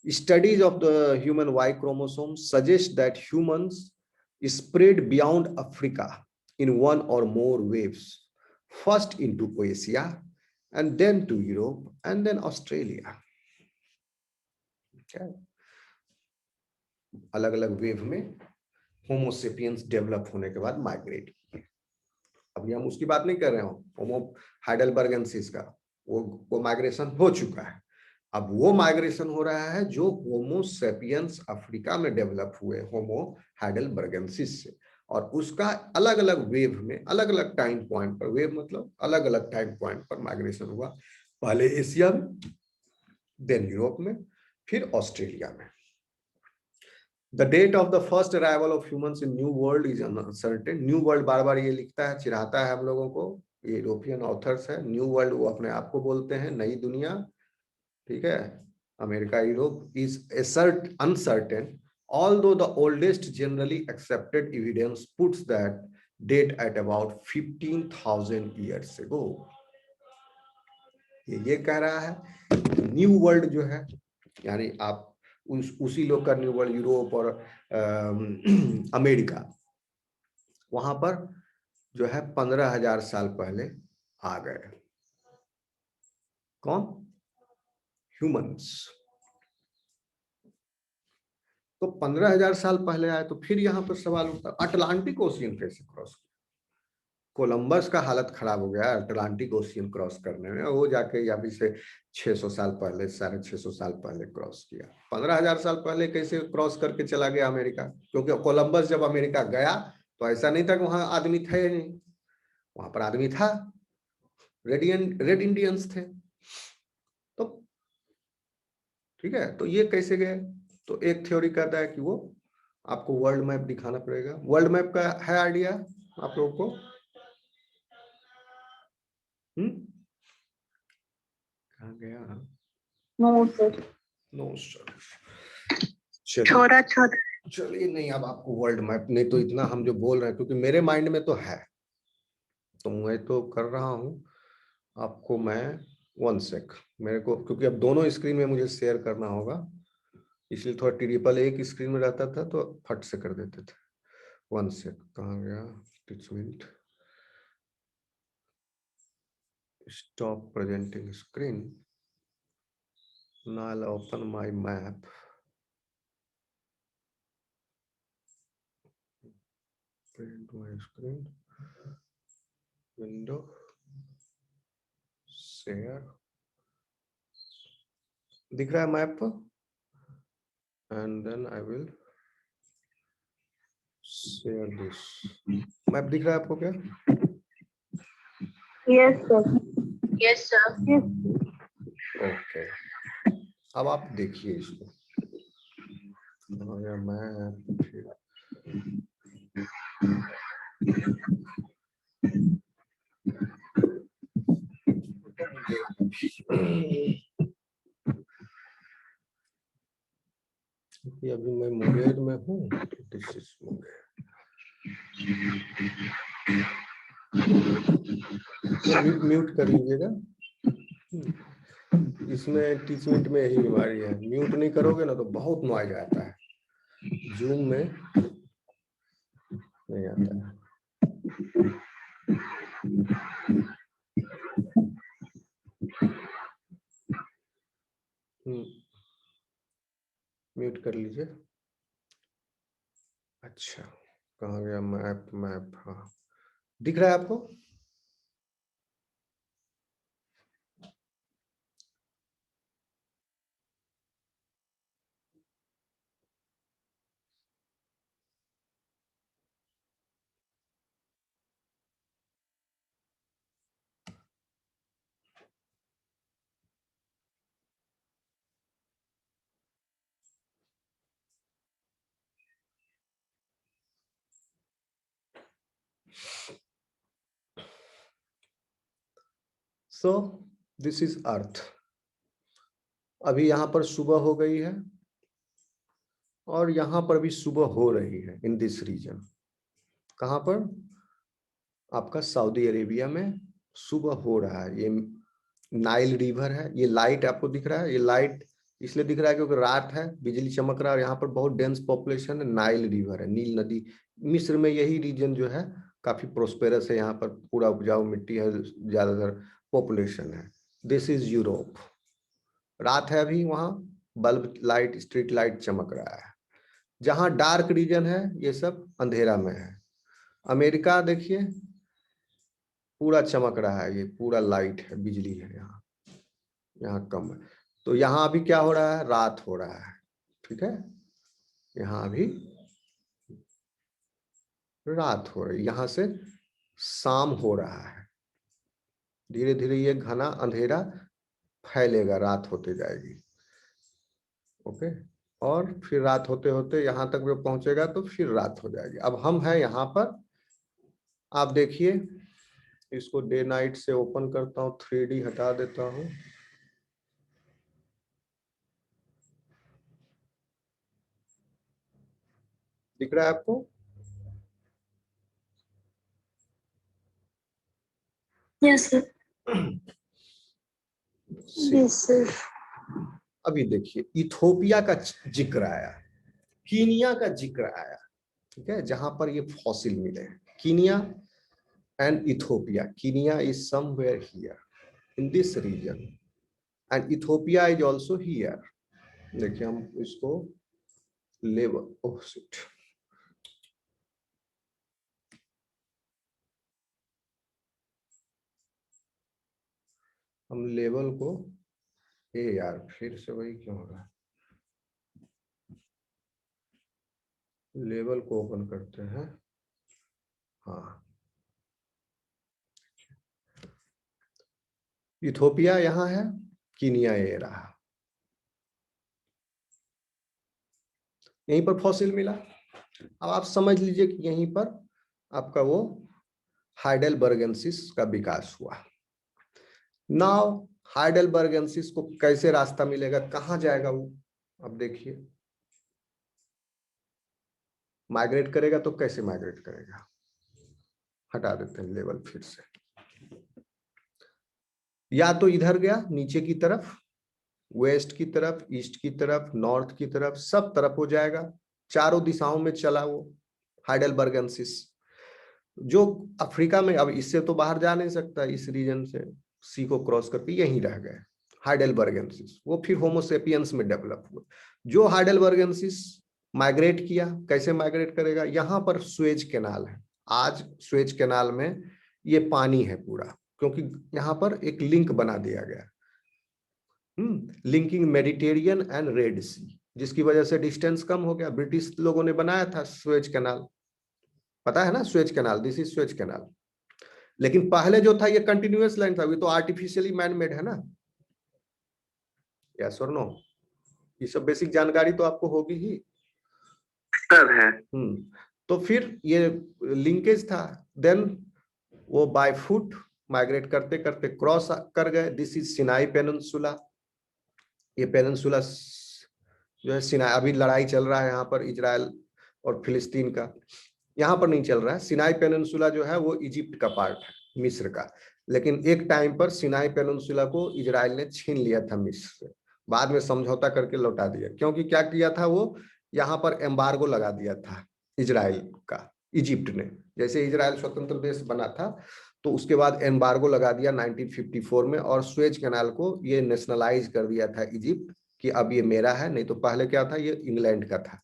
Speaker 1: studies of the human Y chromosome suggest that humans spread beyond Africa in one or more waves, first into Asia and then to Europe and then Australia. Okay. अलग अलग wave में Homo sapiens develop होने के बाद migrate किए। अभी हम उसकी बात नहीं कर रहे हो, होमो हाइडेलबर्गेंसिस का, वो माइग्रेशन हो चुका है। अब वो माइग्रेशन हो रहा है जो होमो सेपियंस अफ्रीका में डेवलप हुए होमो हाइडेलबर्गेंसिस से, और उसका अलग अलग वेव में अलग अलग टाइम पॉइंट पर, वेव मतलब अलग अलग टाइम पॉइंट पर माइग्रेशन हुआ। पहले एशिया में, देन यूरोप में, फिर ऑस्ट्रेलिया में। The date of the first arrival of humans in New World is uncertain. New World बार बार ये लिखता है, चिढ़ाता है हम लोगों को, ये यूरोपियन ऑथर्स है। न्यू वर्ल्ड वो अपने आप को बोलते हैं, नई दुनिया, ठीक है। America, Europe is uncertain, although the oldest generally accepted evidence puts that date at about 15,000 years ago. ये कह रहा है न्यू वर्ल्ड जो है, यानी आप उसी लोग का न्यू वर्ल्ड, यूरोप और अमेरिका, वहां पर जो है 15,000 साल पहले आ गए। कौन? ह्यूमंस। तो 15,000 साल पहले आए, तो फिर यहाँ पर सवाल उठता, अटलांटिक ओशियन कैसे क्रॉस किया? कोलंबस का हालत खराब हो गया अटलांटिक ओशियन क्रॉस करने में, वो जाके अभी से 600 साल पहले, 650 साल पहले क्रॉस किया। 15,000 साल पहले कैसे क्रॉस करके चला गया अमेरिका? क्योंकि कोलंबस जब अमेरिका गया तो ऐसा नहीं था कि वहां आदमी थे नहीं, वहां पर आदमी था, रेड इंडियंस थे। तो ठीक है, तो ये कैसे गए? तो एक थ्योरी कहता है कि वो आपको वर्ल्ड मैप दिखाना पड़ेगा। वर्ल्ड मैप का है आइडिया आप लोगों को? कहाँ गया?
Speaker 2: No sir.
Speaker 1: नो सर, छोड़ा चलिए, नहीं अब आपको वर्ल्ड मैप नहीं, तो इतना हम जो बोल रहे हैं, क्योंकि मेरे माइंड में तो है, तो मैं तो कर रहा हूं आपको। मैं 1 सेक, मेरे को, क्योंकि अब दोनों स्क्रीन में मुझे शेयर करना होगा, इसलिए थोड़ा ट्रिपल एक स्क्रीन में रहता था तो फट से कर देते थे। 1 सेक, कहाँ गया? Minute, stop presenting screen. Now I'll open my map. Print my screen. Window. Share. दिख रहा है map? And then I will share this. Map दिख रहा है आपको क्या?
Speaker 2: Yes sir. Yes sir.
Speaker 1: Okay, अब आप देखिए इसको। मैप फिर अभी मैं मुंगेर में हूँ, दिस इज मुंगेर। म्यूट कर लीजिएगा, इसमें टीचमेंट में यही बीमारी है, म्यूट नहीं करोगे ना तो बहुत नॉइज आता है, जूम में नहीं आता है। म्यूट कर लीजिए। अच्छा, कहाँ गया मैप? मैप, हाँ दिख रहा है आपको? So this is earth. अभी यहाँ पर सुबह हो गई है और यहाँ पर भी सुबह हो रही है इन दिस रीजन। कहाँ पर? आपका सऊदी अरेबिया में सुबह हो रहा है। ये नाइल रिवर है, ये लाइट आपको दिख रहा है, ये लाइट इसलिए दिख रहा है क्योंकि रात है, बिजली चमक रहा है और यहाँ पर बहुत डेंस पॉपुलेशन है। नाइल रिवर है, नील नदी। मिस्र में यही रीजन जो है काफी प्रोस्पेरस है, यहाँ पर पूरा उपजाऊ मिट्टी है, ज्यादातर पॉपुलेशन है। This is Europe. रात है अभी, वहां बल्ब लाइट, स्ट्रीट लाइट चमक रहा है। जहां डार्क रीजन है ये सब अंधेरा में है। अमेरिका देखिए पूरा चमक रहा है, ये पूरा लाइट है, बिजली है, यहाँ यहाँ कम है। तो यहाँ अभी क्या हो रहा है? रात हो रहा है, ठीक है। यहाँ अभी रात हो रही, यहाँ से शाम हो रहा है। धीरे धीरे ये घना अंधेरा फैलेगा, रात होते जाएगी। ओके, और फिर रात होते होते यहाँ तक जब पहुंचेगा तो फिर रात हो जाएगी। अब हम हैं यहाँ पर, आप देखिए इसको डे नाइट से ओपन करता हूँ, 3D हटा देता हूँ। दिख रहा है आपको?
Speaker 2: Yes sir. Yes sir.
Speaker 1: अभी देखिए इथोपिया का जिक्र आया, कीनिया का जिक्र आया, ठीक है, जहां पर ये फॉसिल मिले हैं। Kenya and Ethiopia. Kenya is somewhere here in this region and Ethiopia is also here. देखिए हम इसको लेवल, ओह शिट, हम लेवल को, यार फिर से वही क्यों हो रहा है? लेवल को ओपन करते हैं। हाँ, इथोपिया यहाँ है, कीनिया ये रहा। यहीं पर फॉसिल मिला। अब आप समझ लीजिए कि यहीं पर आपका वो हाइडेलबर्गेंसिस का विकास हुआ। नाउ हाइडेलबर्गेंसिस को कैसे रास्ता मिलेगा, कहाँ जाएगा वो? अब देखिए माइग्रेट करेगा तो कैसे माइग्रेट करेगा? हटा देते हैं लेवल फिर से। या तो इधर गया नीचे की तरफ, वेस्ट की तरफ, ईस्ट की तरफ, नॉर्थ की तरफ, सब तरफ हो जाएगा। चारों दिशाओं में चला वो हाइडेलबर्गेंसिस। जो अफ्रीका में, अब इससे तो बाहर जा नहीं सकता, इस रीजन से सी को क्रॉस करके यहीं रह गए हाइडेलबर्गेंसिस। वो फिर होमोसेपियंस में डेवलप हुआ। जो हाइडेलबर्गेंसिस माइग्रेट किया, कैसे माइग्रेट करेगा? यहाँ पर स्वेज कैनाल है। आज स्वेज कैनाल में ये पानी है पूरा, क्योंकि यहाँ पर एक लिंक बना दिया गया, लिंकिंग मेडिटेरियन एंड रेड सी, जिसकी वजह से डिस्टेंस कम हो गया। ब्रिटिश लोगों ने बनाया था स्वेज कैनाल, पता है ना, Suez canal, this is Suez canal. लेकिन पहले जो था ये कंटिन्यूअस लाइन था, ये तो आर्टिफिशियली मैन मेड है ना। यस और नो? ये सब बेसिक जानकारी तो आपको होगी ही
Speaker 2: सब है।
Speaker 1: तो फिर ये लिंकेज था। देन वो बाय फुट माइग्रेट करते करते क्रॉस कर गए। This is Sinai peninsula. ये पेनिनसुला जो है सिनाई, अभी लड़ाई चल रहा है यहाँ पर इजराइल और फिलिस्तीन का, यहाँ पर नहीं चल रहा है। सिनाई पेनिनसुला जो है वो इजिप्ट का पार्ट है, मिस्र का। लेकिन एक टाइम पर सिनाई पेनिनसुला को इजराइल ने छीन लिया था मिस्र से, बाद में समझौता करके लौटा दिया। क्योंकि क्या किया था वो, यहाँ पर एम्बार्गो लगा दिया था इजराइल का, इजिप्ट ने। जैसे इजराइल स्वतंत्र देश बना था तो उसके बाद एम्बार्गो लगा दिया 1954 में, और स्वेज कैनाल को ये नेशनलाइज कर दिया था इजिप्ट कि अब ये मेरा है। नहीं तो पहले क्या था, ये इंग्लैंड का था।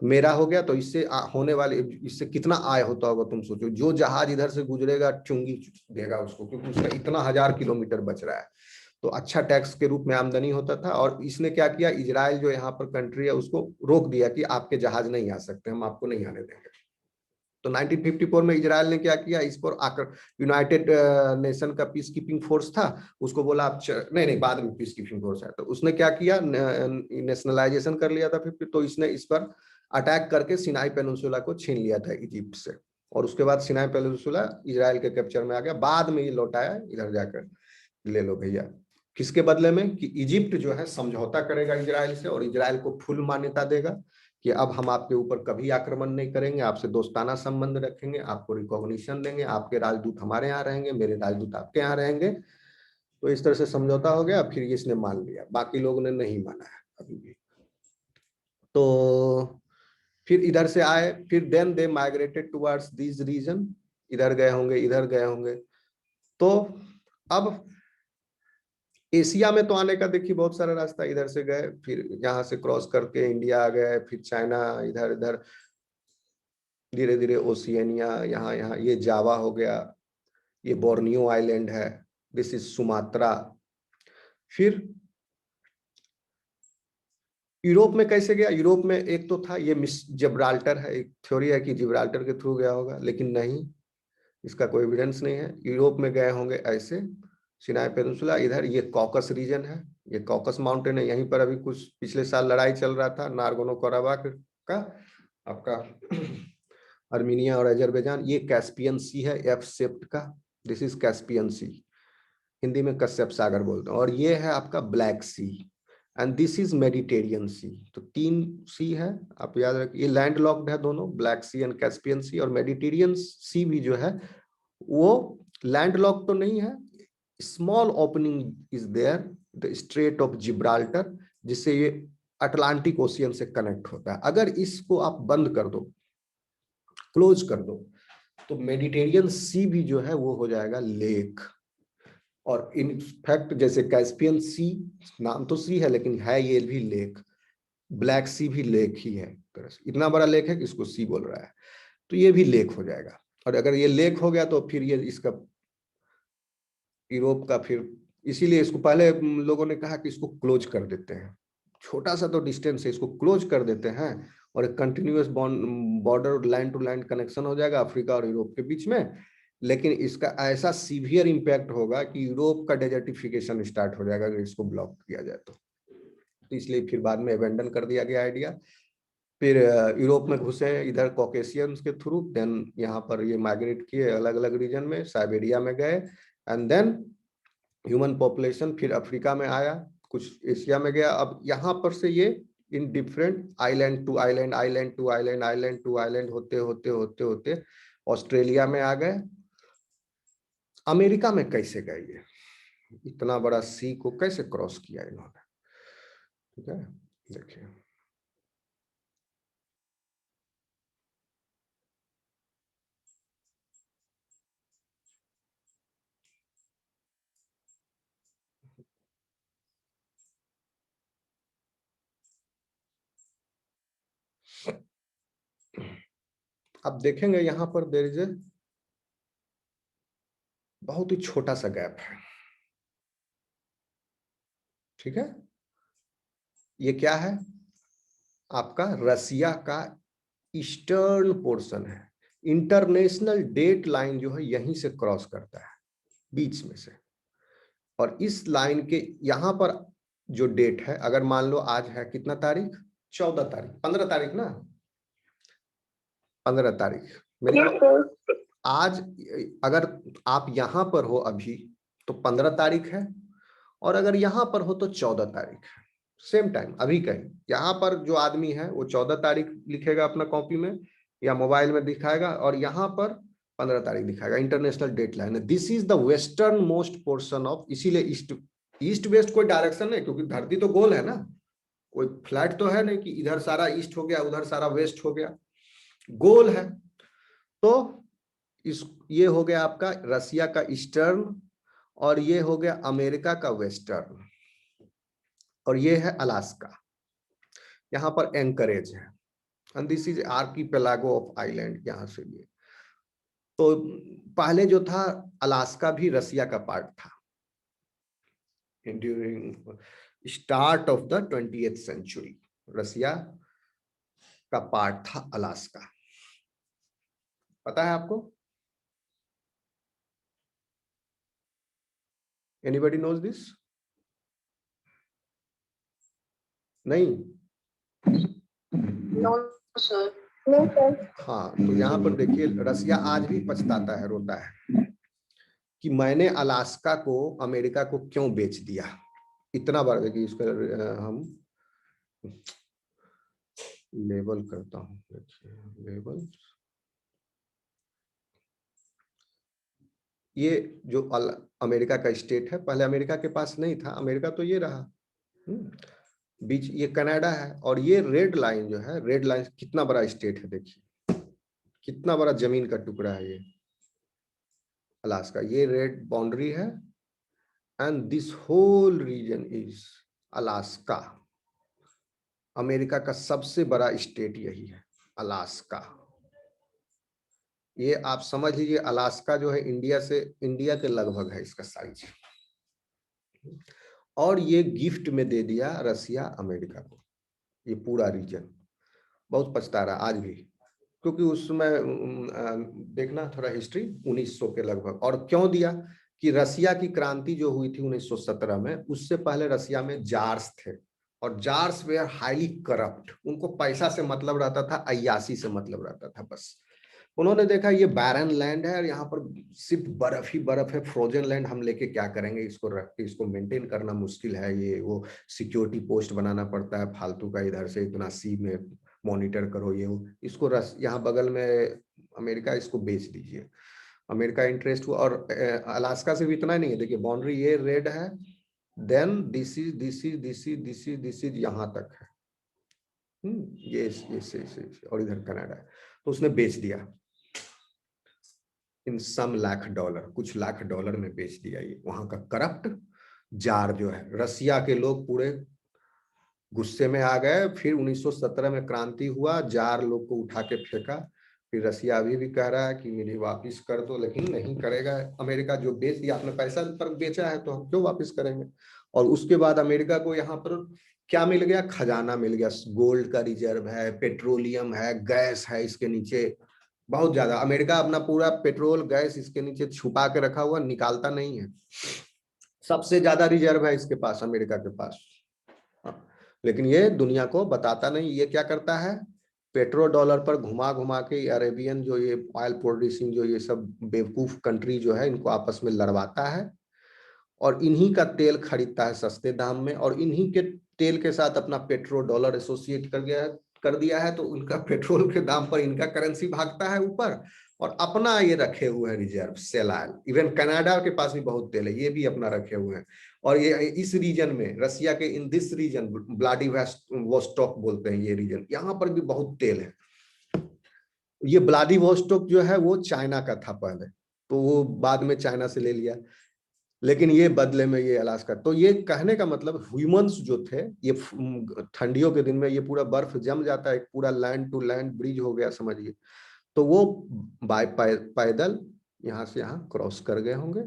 Speaker 1: मेरा हो गया तो इससे होने वाले, इससे कितना आय होता होगा तुम सोचो। जो जहाज इधर से गुजरेगा चुंगी देगा उसको, क्योंकि उसका इतना 1000 किलोमीटर बच रहा है, तो अच्छा टैक्स के रूप में आमदनी होता था। और इसने क्या किया, इजराइल जो यहाँ पर कंट्री है उसको रोक दिया कि आपके जहाज नहीं आ सकते, हम आपको नहीं आने देंगे। तो 1954 में इजराइल ने क्या किया, इस पर आकर यूनाइटेड नेशन का पीस कीपिंग फोर्स था, उसको बोला आप नहीं, बाद में पीस कीपिंग फोर्स आया, तो उसने क्या किया, नेशनलाइजेशन कर लिया था। फिर तो इसने इस पर अटैक करके सिनाई पेनिनसुला को छीन लिया था इजिप्ट से। और उसके बाद सिनाई पेनिनसुला इजराइल के कैप्चर में आ गया, बाद में ये लौटाया इधर जाकर ले लो भैया। किसके बदले में? कि इजिप्ट जो है समझौता करेगा इजराइल से और इजराइल को फुल मान्यता देगा कि अब हम आपके ऊपर कभी आक्रमण नहीं करेंगे, आपसे दोस्ताना संबंध रखेंगे, आपको रिकॉग्निशन देंगे, आपके राजदूत हमारे यहाँ रहेंगे, मेरे राजदूत आपके यहाँ रहेंगे। तो इस तरह से समझौता हो गया, फिर इसने मान लिया, बाकी लोगों ने नहीं माना है अभी भी। तो फिर इधर से आए, फिर then they migrated towards this region, इधर गए होंगे, इधर गए होंगे। तो अब एशिया में तो आने का देखिए बहुत सारा रास्ता, इधर से गए, फिर यहाँ से क्रॉस करके इंडिया आ गए, फिर चाइना, इधर इधर धीरे धीरे ओशियनिया, यहाँ यहाँ ये जावा हो गया, ये बोर्नियो आइलैंड है, दिस इज सुमात्रा। फिर यूरोप में कैसे गया? यूरोप में एक तो था ये मिस जिब्राल्टर है, एक थ्योरी है कि जिब्राल्टर के थ्रू गया होगा, लेकिन नहीं, इसका कोई एविडेंस नहीं है। यूरोप में गए होंगे ऐसे, सिनाई पेनिनसुला, इधर ये कॉकस रीजन है, ये कॉकस माउंटेन है, यहीं पर अभी कुछ पिछले साल लड़ाई चल रहा था नारगोनो कराबाख का, आपका अर्मीनिया और अजरबैजान। ये कैस्पियन सी है, एफ शेप्ड का, this is Caspian sea, Hindi में कश्यप सागर बोलते हैं। और ये है आपका black sea, and this is Mediterranean sea. तो 3 सी है, आप याद रखिए, ये लैंड लॉक्ड है दोनों, ब्लैक सी एंड कैस्पियन सी। और मेडिटेरियन सी भी जो है वो लैंड लॉक तो नहीं है, small opening is there, the strait of Gibraltar, जिससे ये अटलांटिक ओशियन से कनेक्ट होता है। अगर इसको आप बंद कर दो, क्लोज कर दो, तो मेडिटेरियन सी भी जो है वो हो जाएगा लेक। और इनफैक्ट जैसे कैस्पियन सी, नाम तो सी है लेकिन है ये भी लेक, ब्लैक सी भी लेक ही है, इतना बड़ा लेक है कि इसको सी बोल रहा है, तो ये भी लेक हो जाएगा। और अगर ये लेक हो गया तो फिर ये इसका यूरोप का, फिर इसीलिए इसको पहले लोगों ने कहा कि इसको क्लोज कर देते हैं, छोटा सा तो डिस्टेंस है, इसको क्लोज कर देते हैं और एक continuous border, land to land connection हो जाएगा अफ्रीका और यूरोप के बीच में। लेकिन इसका ऐसा सीवियर इंपैक्ट होगा कि यूरोप का डेजर्टिफिकेशन स्टार्ट हो जाएगा अगर इसको ब्लॉक किया जाए तो इसलिए फिर बाद में अबेंडन कर दिया गया आइडिया। फिर यूरोप में घुसे इधर कॉकेशियंस के थ्रू, देन यहाँ पर ये माइग्रेट किए अलग अलग रीजन में, साइबेरिया में गए, एंड देन ह्यूमन पॉपुलेशन फिर अफ्रीका में आया, कुछ एशिया में गया। अब यहाँ पर से ये in different island to island, island to island, island to island होते होते होते होते ऑस्ट्रेलिया में आ गए। अमेरिका में कैसे गए ये, इतना बड़ा सी को कैसे क्रॉस किया इन्होंने? ठीक है, देखिए अब देखेंगे यहाँ पर देयर इज ए बहुत ही छोटा सा गैप है। ठीक है, ये क्या है? आपका रसिया का ईस्टर्न पोर्शन है। इंटरनेशनल डेट लाइन जो है यहीं से क्रॉस करता है, बीच में से। और इस लाइन के यहाँ पर जो डेट है, अगर मान लो आज है कितना तारीख, 14 तारीख, 15 तारीख ना, 15 तारीख मेरे आज, अगर आप यहाँ पर हो अभी तो 15 तारीख है, और अगर यहाँ पर हो तो 14 तारीख है, सेम टाइम अभी का ही। यहाँ पर जो आदमी है वो 14 तारीख लिखेगा अपना कॉपी में या मोबाइल में दिखाएगा, और यहाँ पर 15 तारीख दिखाएगा। इंटरनेशनल डेट लाइन है, this is the western most portion of, इसीलिए ईस्ट, ईस्ट वेस्ट कोई डायरेक्शन नहीं, क्योंकि धरती तो गोल है ना, कोई फ्लैट तो है नहीं कि इधर सारा ईस्ट हो गया उधर सारा वेस्ट हो गया, गोल है। तो इस, ये हो गया आपका रसिया का ईस्टर्न, और ये हो गया अमेरिका का वेस्टर्न, और ये है अलास्का, यहाँ पर एंकरेज है, and this is archipelago of island यहाँ से लिए। तो पहले जो था अलास्का भी रसिया का पार्ट था during start of the 20th century, Russia का पार्ट था अलास्का, पता है आपको? Anybody knows this? नहीं,
Speaker 2: नो सर।
Speaker 1: हाँ, तो यहाँ पर देखिए रसिया आज भी पछताता है, रोता है कि मैंने अलास्का को अमेरिका को क्यों बेच दिया। इतना बड़ा कि इसका हम लेबल करता हूँ, देखिए लेबल, ये जो अमेरिका का स्टेट है, पहले अमेरिका के पास नहीं था, अमेरिका तो ये रहा। बीच ये कनाडा है, और ये रेड लाइन जो है, रेड लाइन कितना बड़ा स्टेट है, देखिए कितना बड़ा जमीन का टुकड़ा है ये अलास्का, ये रेड बाउंड्री है, and this whole region is Alaska. America का सबसे बड़ा स्टेट यही है, अलास्का। ये आप समझ लीजिए, अलास्का जो है इंडिया के लगभग है इसका साइज, और ये गिफ्ट में दे दिया रसिया अमेरिका को, ये पूरा रीजन। बहुत पछता रहा आज भी, क्योंकि उस समय देखना थोड़ा हिस्ट्री 1900 के लगभग। और क्यों दिया कि रसिया की क्रांति जो हुई थी 1917 में, उससे पहले रसिया में जार्स थे, और जार्स वे आर हाईली करप्ट, उनको पैसा से मतलब रहता था, अय्यासी से मतलब रहता था बस। उन्होंने देखा ये बैरन लैंड है और यहाँ पर सिर्फ बर्फ ही बर्फ है, फ्रोजन लैंड हम लेके क्या करेंगे, इसको रख के इसको मेंटेन करना मुश्किल है, ये वो सिक्योरिटी पोस्ट बनाना पड़ता है फालतू का, इधर से इतना सी में मॉनिटर करो ये वो, इसको यहाँ बगल में अमेरिका, इसको बेच दीजिए। अमेरिका इंटरेस्ट हुआ, और अलास्का से भी इतना नहीं है, देखिए बाउंड्री ये रेड है, देन दिस इज यहाँ तक है, ये और इधर कनाडा है। तो उसने बेच दिया इन सम लाख डॉलर, कुछ लाख डॉलर में बेच दिया। ये वहां का करप्ट जार जो है, रसिया के लोग पूरे गुस्से में आ गए। फिर 1917 में क्रांति हुआ, जार लोग को उठा के फेंका। फिर रसिया अभी भी कह रहा है कि मुझे वापिस कर दो, लेकिन नहीं करेगा अमेरिका, जो बेच दिया आपने, पैसा पर बेचा है तो हम क्यों वापिस करेंगे। और उसके बाद अमेरिका को यहाँ पर क्या मिल गया, खजाना मिल गया, गोल्ड का रिजर्व है, पेट्रोलियम है, गैस है इसके नीचे बहुत ज्यादा। अमेरिका अपना पूरा पेट्रोल गैस इसके नीचे छुपा के रखा हुआ, निकालता नहीं है, सबसे ज्यादा रिजर्व है इसके पास, अमेरिका के पास। लेकिन ये दुनिया को बताता नहीं। ये क्या करता है, पेट्रो डॉलर पर घुमा घुमा के अरेबियन जो ये ऑयल प्रोड्यूसिंग जो ये सब बेवकूफ कंट्री जो है, इनको आपस में लड़वाता है, और इन्हीं का तेल खरीदता है सस्ते दाम में, और इन्हीं के तेल के साथ अपना पेट्रो डॉलर एसोसिएट कर दिया है, तो उनका पेट्रोल के दाम पर इनका करेंसी भागता है ऊपर, और अपना ये रखे हुए हैं reserve shale oil. Even Canada के पास भी बहुत तेल है, ये भी अपना रखे हुए हैं। और ये इस रीजन में, रसिया के इन दिस रीजन, व्लादिवोस्टोक बोलते हैं ये रीजन, यहाँ पर भी बहुत तेल है। ये व्लादिवोस्टोक जो है वो चाइना का था पहले, तो वो बाद में चाइना से ले लिया, लेकिन ये बदले में ये अलास्का। तो ये कहने का मतलब ह्यूमंस जो थे, ये ठंडियों के दिन में ये पूरा बर्फ जम जाता है, एक पूरा लैंड टू लैंड ब्रिज हो गया समझिए, तो वो पैदल यहाँ से यहाँ क्रॉस कर गए होंगे,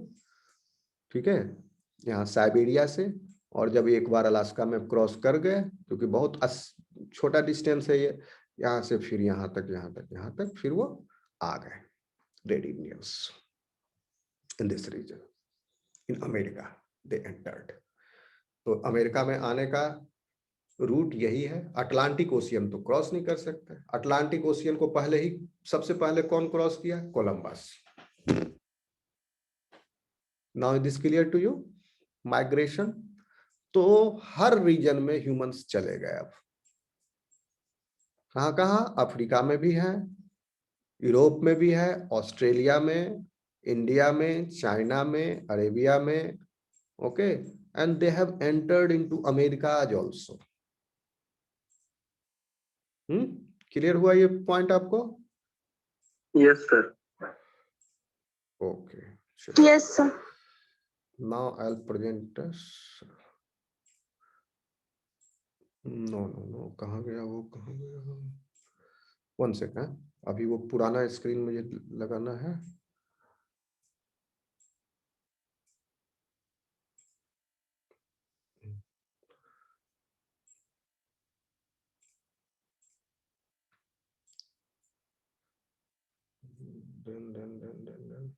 Speaker 1: ठीक है, यहाँ साइबेरिया से। और जब एक बार अलास्का में क्रॉस कर गए, क्योंकि बहुत छोटा डिस्टेंस है ये, यहाँ से फिर यहाँ तक, यहाँ तक, यहाँ तक, फिर वो आ गए red Indians in this region in America, they entered. तो अमेरिका में आने का रूट यही है। अटलांटिक ओशियन तो क्रॉस नहीं कर सकते, अटलांटिक ओशियन को पहले ही, सबसे पहले कौन क्रॉस किया, Columbus. Now this clear to you, migration. तो हर रीजन में ह्यूमंस चले गए। अब कहाँ कहाँ, अफ्रीका में भी है, यूरोप में भी है, ऑस्ट्रेलिया में, इंडिया में, चाइना में, अरेबिया में, okay, and they have entered into America also. Clear हुआ ये पॉइंट आपको?
Speaker 2: Yes sir.
Speaker 1: Okay,
Speaker 2: yes sir.
Speaker 1: Now I will present. No no no, कहाँ गया वो, कहाँ गया, 1 सेकंड, अभी वो पुराना स्क्रीन मुझे लगाना है। Dun.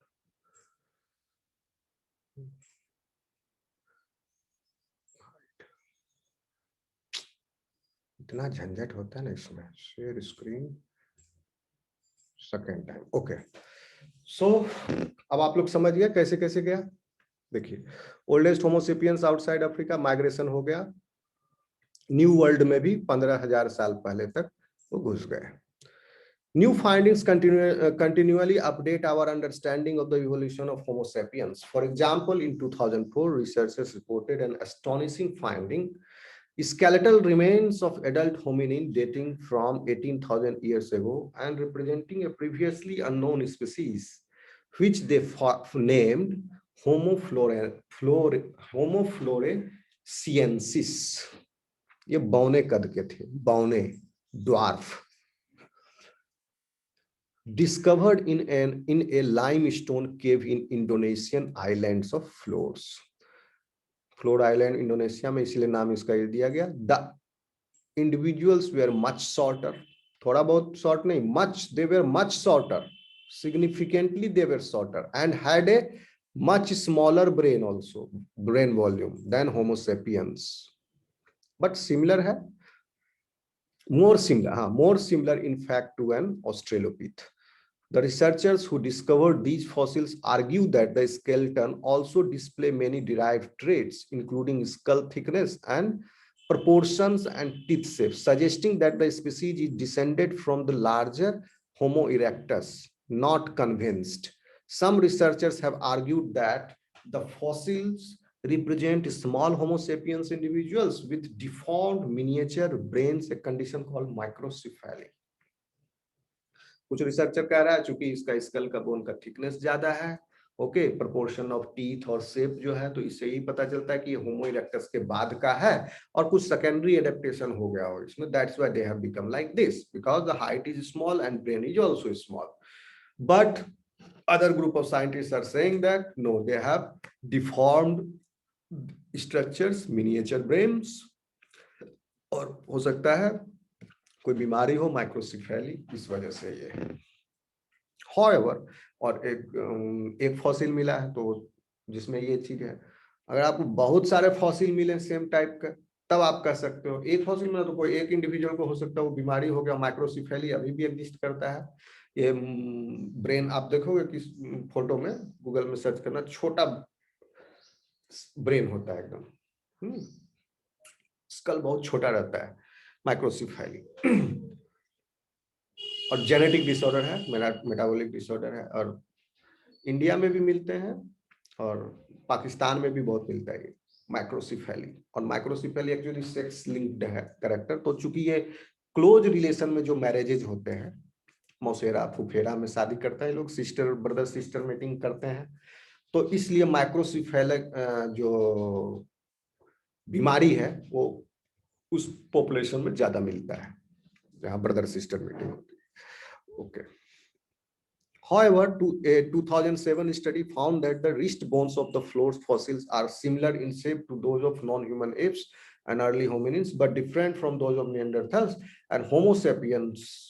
Speaker 1: इतना झंझट होता है ना इसमें, share screen, second time. Okay, so अब आप लोग समझ गए कैसे कैसे गया। देखिए, oldest homo sapiens outside Africa, migration हो गया, न्यू वर्ल्ड में भी 15,000 साल पहले तक वो घुस गए। New findings continually update our understanding of the evolution of Homo sapiens. For example, in 2004, researchers reported an astonishing finding: skeletal remains of adult hominin dating from 18,000 years ago and representing a previously unknown species, which they named Homo floresiensis. ये बौने कद के थे, बौने, dwarf, discovered in a limestone cave in Indonesian islands of Flores. Flores Island, Indonesia में, इसलिए नाम इसका ये दिया गया। The individuals were much shorter, थोड़ा बहुत short नहीं, much, they were much shorter, significantly they were shorter, and had a much smaller brain also, brain volume, than Homo sapiens. But similar है, more similar in fact to an Australopith. The researchers who discovered these fossils argue that the skeleton also display many derived traits, including skull thickness and proportions and teeth shape, suggesting that the species is descended from the larger Homo erectus. Not convinced. Some researchers have argued that the fossils represent small Homo sapiens individuals with deformed miniature brains, a condition called microcephaly. कुछ researcher कह रहा है चूंकि इसका school का bone का thickness ज्यादा है, ओके, प्रोपोर्शन ऑफ टीथ और शेप जो है, तो इससे ही पता चलता है कि ये होमो इरेक्टस के बाद का है और कुछ सेकेंडरी एडेप्टेशन हो गया हो इसमें, that's why they have become like this, because the height is small and brain is also small. But other group of scientists are saying that no, they have deformed structures, miniature brains, और हो सकता है कोई बीमारी हो, microcephaly, इस वजह से ये है. However, और एक फॉसिल मिला है तो जिसमें ये चीज है, अगर आपको बहुत सारे फॉसिल मिले सेम टाइप का, तब आप कह सकते हो एक फॉसिल मिला तो कोई एक इंडिविजुअल को हो सकता है वो बीमारी हो गया, माइक्रोसेफेली अभी भी एग्जिस्ट करता है. ये ब्रेन आप देखोगे कि फोटो में, गूगल में सर्च करना, छोटा ब्रेन होता है एकदम, स्कल बहुत छोटा रहता है, माइक्रोसेफेली. और जेनेटिक डिसऑर्डर है, मेटाबॉलिक डिसऑर्डर है, और इंडिया में भी मिलते हैं और पाकिस्तान में भी बहुत मिलता है ये माइक्रोसेफेली. और माइक्रोसेफेली एक्चुअली सेक्स लिंक्ड है कैरेक्टर, तो चूंकि ये क्लोज रिलेशन में जो मैरिजेज होते हैं, मौसेरा फुफेरा में शादी करता है लोग, सिस्टर ब्रदर सिस्टर मीटिंग करते हैं, तो इसलिए माइक्रोसेफेलिक जो बीमारी है वो उस पॉपुलेशन में ज्यादा मिलता है जहां ब्रदर सिस्टर मीटिंग होती है. Okay. However, a 2007 study found that the wrist bones of the Flores fossils are similar in shape to those of non-human apes and early hominins, but different from those of Neanderthals and Homo sapiens.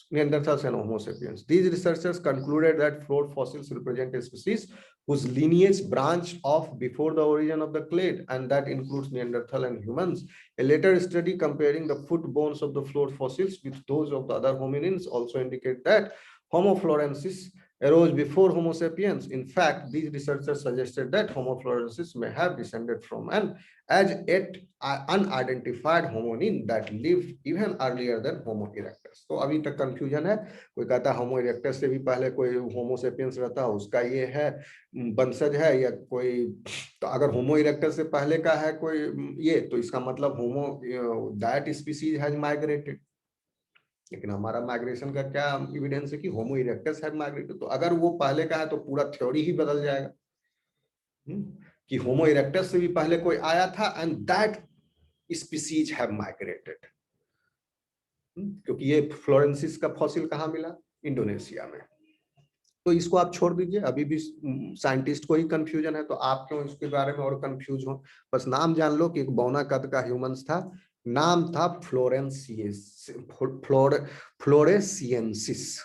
Speaker 1: These researchers concluded that Flores fossils represent a species whose lineage branched off before the origin of the clade, and that includes Neanderthal and humans. A later study comparing the foot bones of the Flores fossils with those of the other hominins also indicate that Homo florensis arose before Homo sapiens. In fact, these researchers suggested that Homo florensis may have descended from an as yet unidentified hominin that lived even earlier than Homo erectus. तो अभी तक confusion है, कोई कहता है Homo erectus से भी पहले कोई Homo sapiens रहता है, उसका ये है वंशज है, या कोई, तो अगर Homo erectus से पहले का है कोई ये, तो इसका मतलब Homo that species has migrated. लेकिन हमारा माइग्रेशन का क्या एविडेंस है कि होमो इरेक्टस हैव माइग्रेटेड, तो अगर वो पहले का है तो पूरा थ्योरी ही बदल जाएगा कि होमो इरेक्टस से भी पहले कोई आया था and that species have migrated. क्योंकि ये फ्लोरेंसिस का फॉसिल कहाँ मिला? इंडोनेशिया में. तो इसको आप छोड़ दीजिए, अभी भी साइंटिस्ट को ही कंफ्यूजन है, तो आप क्यों इसके बारे में और कंफ्यूज हो? बस नाम जान लो कि एक बौना कद का ह्यूमंस था, नाम था फ्लोरेसियंसिस.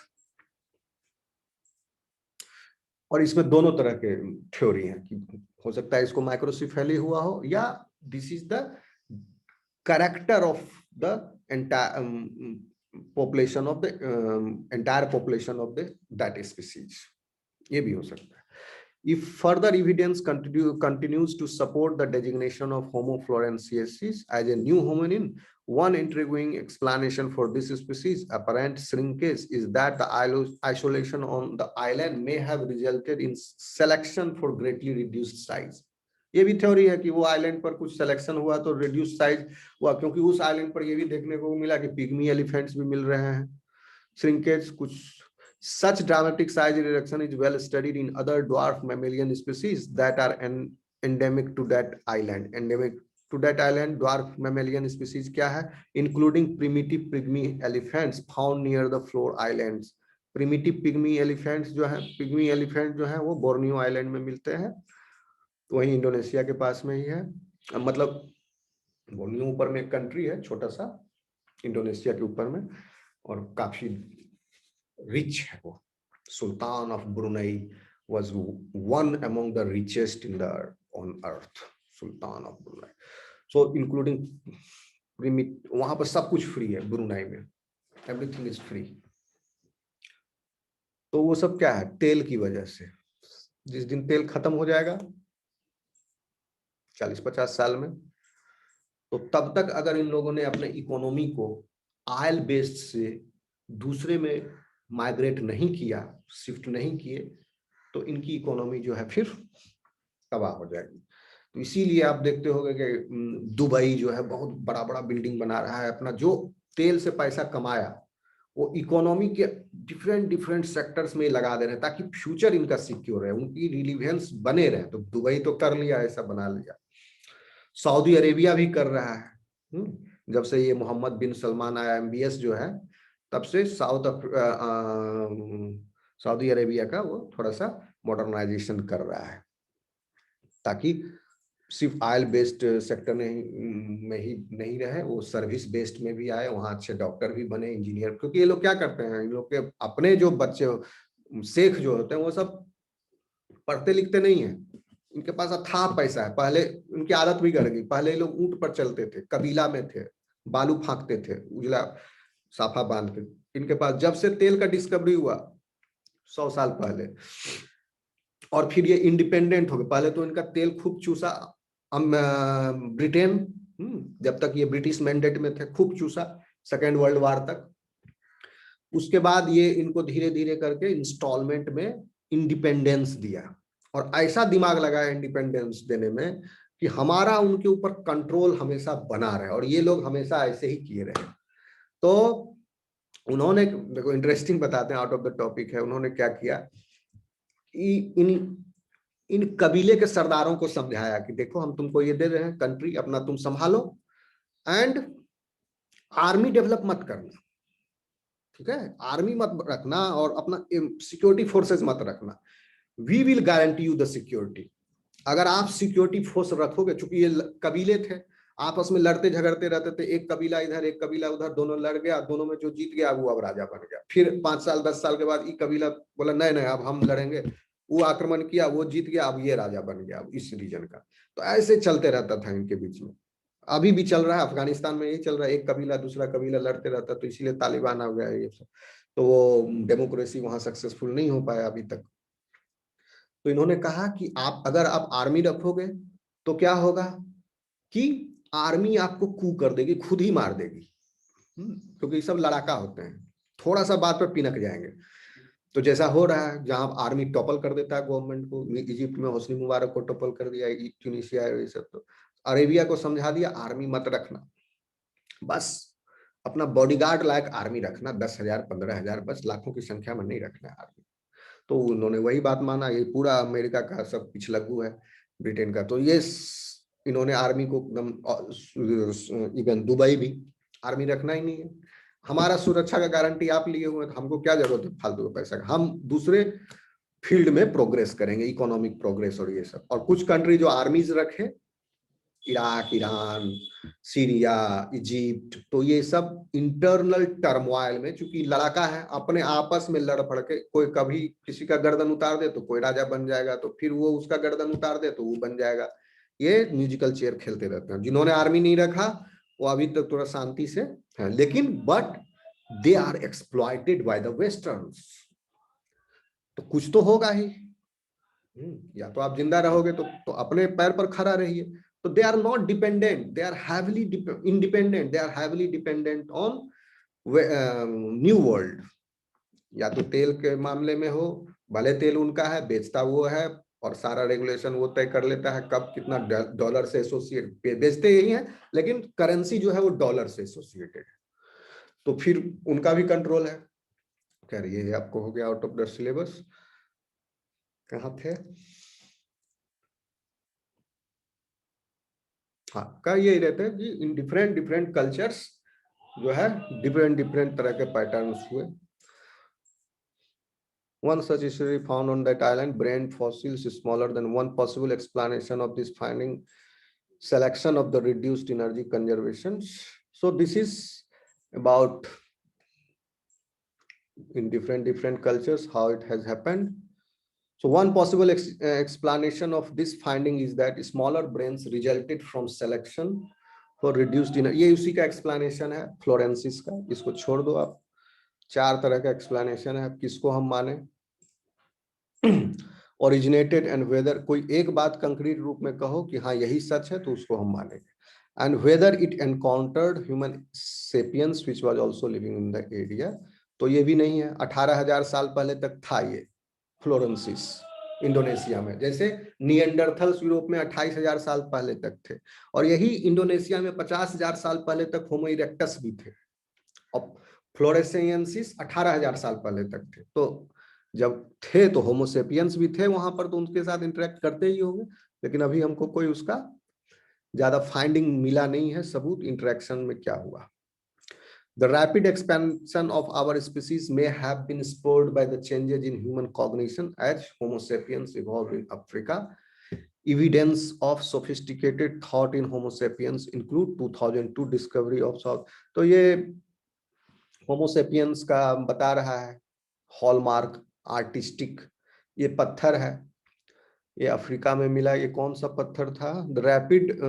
Speaker 1: और इसमें दोनों तरह के थ्योरी हैं कि हो सकता है इसको माइक्रोसेफेली हुआ हो, या this is the character of the entire population of the entire population of the that species, ये भी हो सकता है। If further evidence continues to support the designation of Homo florensiensis as a new hominin, one intriguing explanation for this species' apparent shrinkage is that the isolation on the island may have resulted in selection for greatly reduced size. ये भी theory है कि वो island पर कुछ selection हुआ तो reduce size हुआ, क्योंकि उस आइलैंड पर ये भी देखने को मिला कि पिग्मी एलिफेंट्स भी मिल रहे हैं, श्रिंकेज कुछ। Such dramatic size reduction is well studied in other dwarf mammalian species that are endemic to that island. Endemic to that island dwarf mammalian species क्या है? Including primitive pygmy elephants found near the floor islands. Primitive pygmy elephants जो है, pygmy elephant जो है वो Borneo island में मिलते हैं, वही इंडोनेशिया के पास में ही है। मतलब बोर्नियो ऊपर में एक कंट्री है छोटा सा, इंडोनेशिया के ऊपर में, और काफी रिच है वो। Sultan of Brunei was one among the richest in the on earth, sultan of Brunei. So including वहां पर सब कुछ फ्री है ब्रुनई में, एवरीथिंग इज फ्री। तो वो सब क्या है? तेल की वजह से। जिस दिन तेल खत्म हो जाएगा 40-50 साल में, तो तब तक अगर इन लोगों ने अपने इकोनॉमी को ऑयल बेस्ड से दूसरे में माइग्रेट नहीं किया, शिफ्ट नहीं किए, तो इनकी इकोनॉमी जो है फिर तबाह हो जाएगी। तो इसीलिए आप देखते होंगे कि दुबई जो है बहुत बड़ा बड़ा बिल्डिंग बना रहा है, अपना जो तेल से पैसा कमाया वो इकोनॉमी के डिफरेंट सेक्टर्स में लगा दे रहे हैं ताकि फ्यूचर इनका सिक्योर है, उनकी रिलीवेंस बने रहे। तो दुबई तो कर लिया, ऐसा बना लिया। सऊदी अरेबिया भी कर रहा है। जब से ये मोहम्मद बिन सलमान आया MBS जो है, तब से सऊदी अरेबिया का वो थोड़ा सा मॉडर्नाइजेशन कर रहा है, ताकि सिर्फ ऑयल बेस्ड सेक्टर में ही नहीं रहे, वो सर्विस बेस्ड में भी आए, वहां अच्छे डॉक्टर भी बने, इंजीनियर। क्योंकि ये लोग क्या करते हैं, इन लोग के अपने जो बच्चे शेख जो होते हैं वो सब पढ़ते लिखते नहीं है, इनके पास अथाह पैसा है। पहले उनकी आदत भी गड़ गई, पहले लोग ऊंट पर चलते थे, कबीला में थे, बालू फांकते थे उजला साफा बांध के। इनके पास जब से तेल का डिस्कवरी हुआ 100 साल पहले, और फिर ये इंडिपेंडेंट हो गए। पहले तो इनका तेल खूब चूसा ब्रिटेन, जब तक ये ब्रिटिश मैंडेट में थे, खूब चूसा सेकेंड वर्ल्ड वार तक। उसके बाद ये इनको धीरे धीरे करके इंस्टॉलमेंट में इंडिपेंडेंस दिया, और ऐसा दिमाग लगाया इंडिपेंडेंस देने में कि हमारा उनके ऊपर कंट्रोल हमेशा बना रहे, और ये लोग हमेशा ऐसे ही किए रहे। तो उन्होंने, देखो इंटरेस्टिंग बताते हैं, आउट ऑफ द टॉपिक है, उन्होंने क्या किया, इन कबीले के सरदारों को समझाया कि देखो हम तुमको ये दे रहे हैं कंट्री, अपना तुम संभालो, एंड आर्मी डेवलप मत करना, ठीक है, आर्मी मत रखना और अपना सिक्योरिटी फोर्सेस मत रखना, we will guarantee you the security. अगर आप सिक्योरिटी फोर्स रखोगे, चूंकि ये कबीले थे आपस में लड़ते झगड़ते रहते थे, एक कबीला इधर एक कबीला उधर, दोनों लड़ गया, दोनों में जो जीत गया वो अब राजा बन गया। फिर 5 साल 10 साल के बाद ये कबीला बोला नहीं नहीं अब हम लड़ेंगे, वो आक्रमण किया, वो जीत गया, अब ये राजा बन गया इस रीजन का। तो ऐसे चलते रहता था इनके बीच में। अभी भी चल रहा है, अफगानिस्तान में यही चल रहा है, एक कबीला दूसरा कबीला लड़ते रहता, तो इसीलिए तालिबान आ गया ये सब। तो वो डेमोक्रेसी वहां सक्सेसफुल नहीं हो पाया अभी तक। तो इन्होंने कहा कि अगर आप आर्मी रखोगे तो क्या होगा कि आर्मी आपको कू कर देगी, खुद ही मार देगी, क्योंकि सब लड़ाका होते हैं, थोड़ा सा बात पर पिनक जाएंगे। तो जैसा हो रहा है, जहां आर्मी टॉपल कर देता है गवर्नमेंट को, इजिप्ट में होस्नी मुबारक को टॉपल कर दिया, ट्यूनीशिया ये सब। तो अरेबिया को समझा दिया आर्मी मत रखना, बस अपना बॉडीगार्ड लायक आर्मी रखना, 10,000 15,000, बस लाखों की संख्या में नहीं रखना है आर्मी। तो उन्होंने वही बात माना। ये पूरा अमेरिका का सब पिछलग्गू है, ब्रिटेन का। तो ये इन्होंने आर्मी को एकदम, इवन दुबई भी आर्मी रखना ही नहीं है। हमारा सुरक्षा का गारंटी आप लिए हुए हैं, तो हमको क्या जरूरत है फालतू का पैसा का, हम दूसरे फील्ड में प्रोग्रेस करेंगे, इकोनॉमिक प्रोग्रेस और ये सब। और कुछ कंट्री जो आर्मीज रखे, इराक, ईरान, सीरिया, इजिप्ट, तो ये सब इंटरनल टर्मोइल में, चूंकि लड़ाका है, अपने आपस में लड़ पड़ के, कोई कभी किसी का गर्दन उतार दे तो कोई राजा बन जाएगा, तो फिर वो उसका गर्दन उतार दे तो वो बन जाएगा। ये म्यूजिकल चेयर खेलते रहते हैं। जिन्होंने आर्मी नहीं रखा वो अभी तक थोड़ा शांति से है, लेकिन but they are exploited by the westerns. तो कुछ तो होगा ही, या तो आप जिंदा रहोगे तो अपने पैर पर खड़ा रहिए। तो they are not dependent, they are heavily independent, they are heavily dependent on new world. या तो तेल के मामले में हो, भले तेल उनका है, बेचता वो है, और सारा रेगुलेशन वो तय कर लेता है कब कितना डॉलर से एसोसिएट, बेचते यही है लेकिन करेंसी जो है वो डॉलर से एसोसिएटेड है, तो फिर उनका भी कंट्रोल है। खैर ये आपको हो गया आउट ऑफ द सिलेबस। कहाँ थे? हाँ, का ये रहता है कि इन डिफरेंट डिफरेंट कल्चर्स जो है डिफरेंट डिफरेंट तरह के पैटर्न्स हुए। One such history found on that island, brain fossils smaller than one possible explanation of this finding, selection of the reduced energy conservations. So this is about in different cultures how it has happened. So one possible explanation of this finding is that smaller brains resulted from selection for reduced energy. ये उसी का explanation है फ्लोरेंसिस का, इसको छोड़ दो आप। 4 तरह का explanation है, किसको हम माने। Originated and whether, कोई एक बात कंक्रीट रूप में कहो कि हाँ यही सच है तो उसको हम मानेंगे। And whether it encountered human sapiens which was also living in the area, तो ये भी नहीं है। 18,000 साल पहले तक था ये फ्लोरेंसिस इंडोनेशिया में, जैसे निएंडरथल्स यूरोप में 28,000 साल पहले तक थे, और यही इंडोनेशिया में 50,000 साल पहले तक होमो इरेक्टस भी थे, और फ्लोरेंसियंसिस 18,000 साल पहले तक थे। तो जब थे तो होमोसेपियंस भी थे वहां पर, तो उनके साथ इंटरेक्ट करते ही होंगे, लेकिन अभी हमको कोई उसका ज्यादा फाइंडिंग मिला नहीं है, सबूत इंटरेक्शन में क्या हुआ। The rapid expansion of our species may have been spurred by the changes in human cognition as Homo sapiens evolved in Africa. Evidence of sophisticated thought in Homo sapiens include 2002 discovery of South. तो ये Homo sapiens का बता रहा है hallmark artistic, ये पत्थर है, ये अफ्रीका में मिला। ये कौन सा पत्थर था? The rapid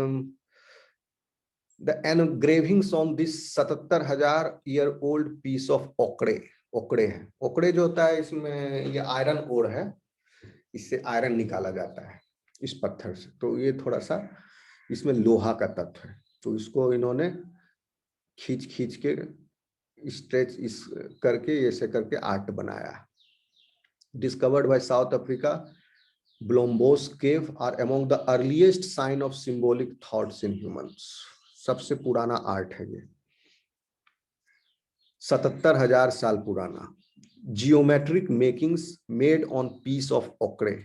Speaker 1: the engravings on this 77,000 year old piece of ओकड़े। ओकड़े है, ओकड़े जो होता है इसमें ये आयरन ओर है, इससे आयरन निकाला जाता है इस पत्थर से, तो ये थोड़ा सा इसमें लोहा का तत्व है, तो इसको इन्होंने खींच खींच के स्ट्रेच इस करके ऐसे करके आर्ट बनाया। Discovered by South Africa, Blombos cave are among the earliest sign of symbolic thoughts in humans. सबसे पुराना आर्ट है ये, 77,000 साल पुराना। Geometric makings made on piece of ochre.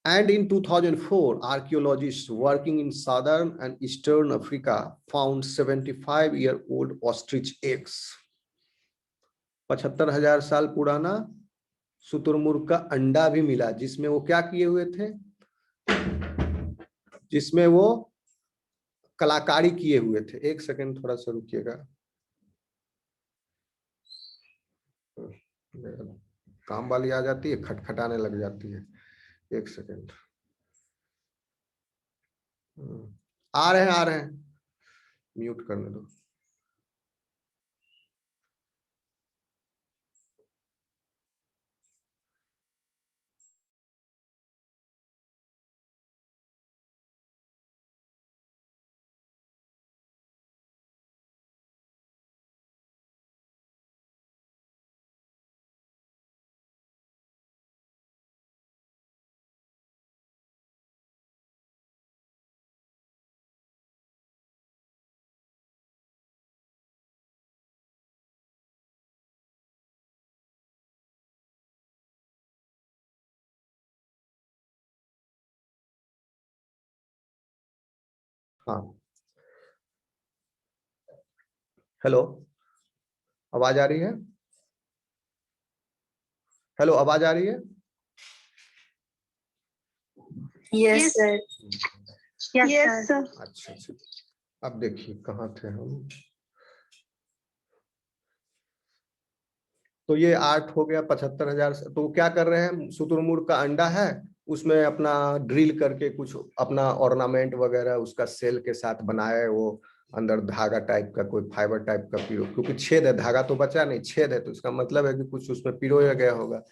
Speaker 1: And in 2004, archaeologists working in southern and eastern Africa found 75-year-old ostrich eggs. 75,000 साल पुराना शुतुरमुर्ग का अंडा भी मिला, जिसमें वो क्या किए हुए थे, जिसमें वो कलाकारी किए हुए थे। एक सेकंड थोड़ा सा रुकिएगा, काम वाली आ जाती है, खटखटाने लग जाती है। एक सेकंड, आ रहे हैं, म्यूट करने दो। हाँ, हेलो, आवाज आ रही है? हेलो, आवाज आ रही है?
Speaker 2: Yes sir, yes sir.
Speaker 1: अच्छा अच्छा, अब देखिए कहाँ थे हम। तो ये आर्ट हो गया 75,000। तो क्या कर रहे हैं, शुतुरमुर्ग का अंडा है, उसमें अपना ड्रिल करके कुछ अपना ऑर्नामेंट वगैरह उसका सेल के साथ बनाए, वो अंदर धागा टाइप का कोई फाइबर टाइप का पिरो, क्योंकि छेद है, धागा तो बचा नहीं, छेद है, तो इसका मतलब है कि कुछ उसमें पिरोया गया होगा।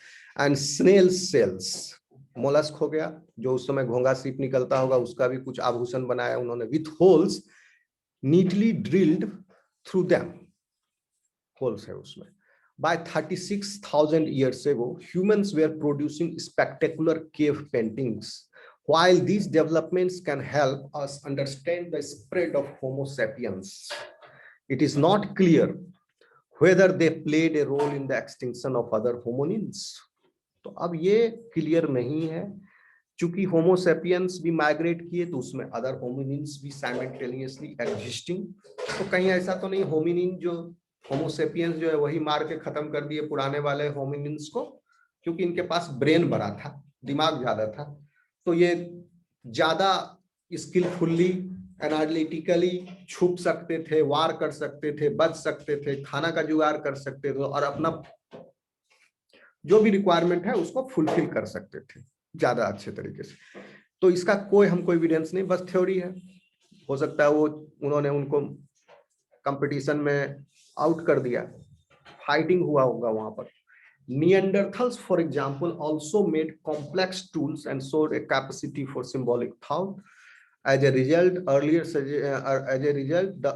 Speaker 1: एंड स्नेल सेल्स, मोलस्क हो गया, जो उस समय घोंघा सीप निकलता होगा, उसका भी कुछ आभूषण बनाया उन्होंने, with holes neatly drilled through them, holes है उसमें। By 36,000 years ago, humans were producing spectacular cave paintings. While these developments can help us understand the spread of Homo sapiens, it is not clear whether they played a role in the extinction of other hominins. तो अब ये clear नहीं है, चूंकि होमो sapiens भी migrate किए तो उसमें अदर होमिनिन्स भी साइमल्टेनियसली एग्जिस्टिंग। तो कहीं ऐसा तो नहीं होमिनिन जो होमोसेपियंस जो है वही मार के खत्म कर दिए पुराने वाले होमिनिन्स को, क्योंकि इनके पास ब्रेन बड़ा था, दिमाग ज्यादा था, तो ये ज्यादा स्किलफुल्ली एनालिटिकली छुप सकते थे, वार कर सकते थे, बच सकते थे, खाना का जुगाड़ कर सकते थे, और अपना जो भी रिक्वायरमेंट है उसको फुलफिल कर सकते थे ज्यादा अच्छे तरीके से। तो इसका कोई एविडेंस नहीं, बस थ्योरी है। हो सकता है वो उन्होंने उनको कंपटीशन में आउट कर दिया, फाइटिंग हुआ होगा वहां पर। Neanderthals, for example, also made complex tools and showed a capacity for symbolic thought. As a result, the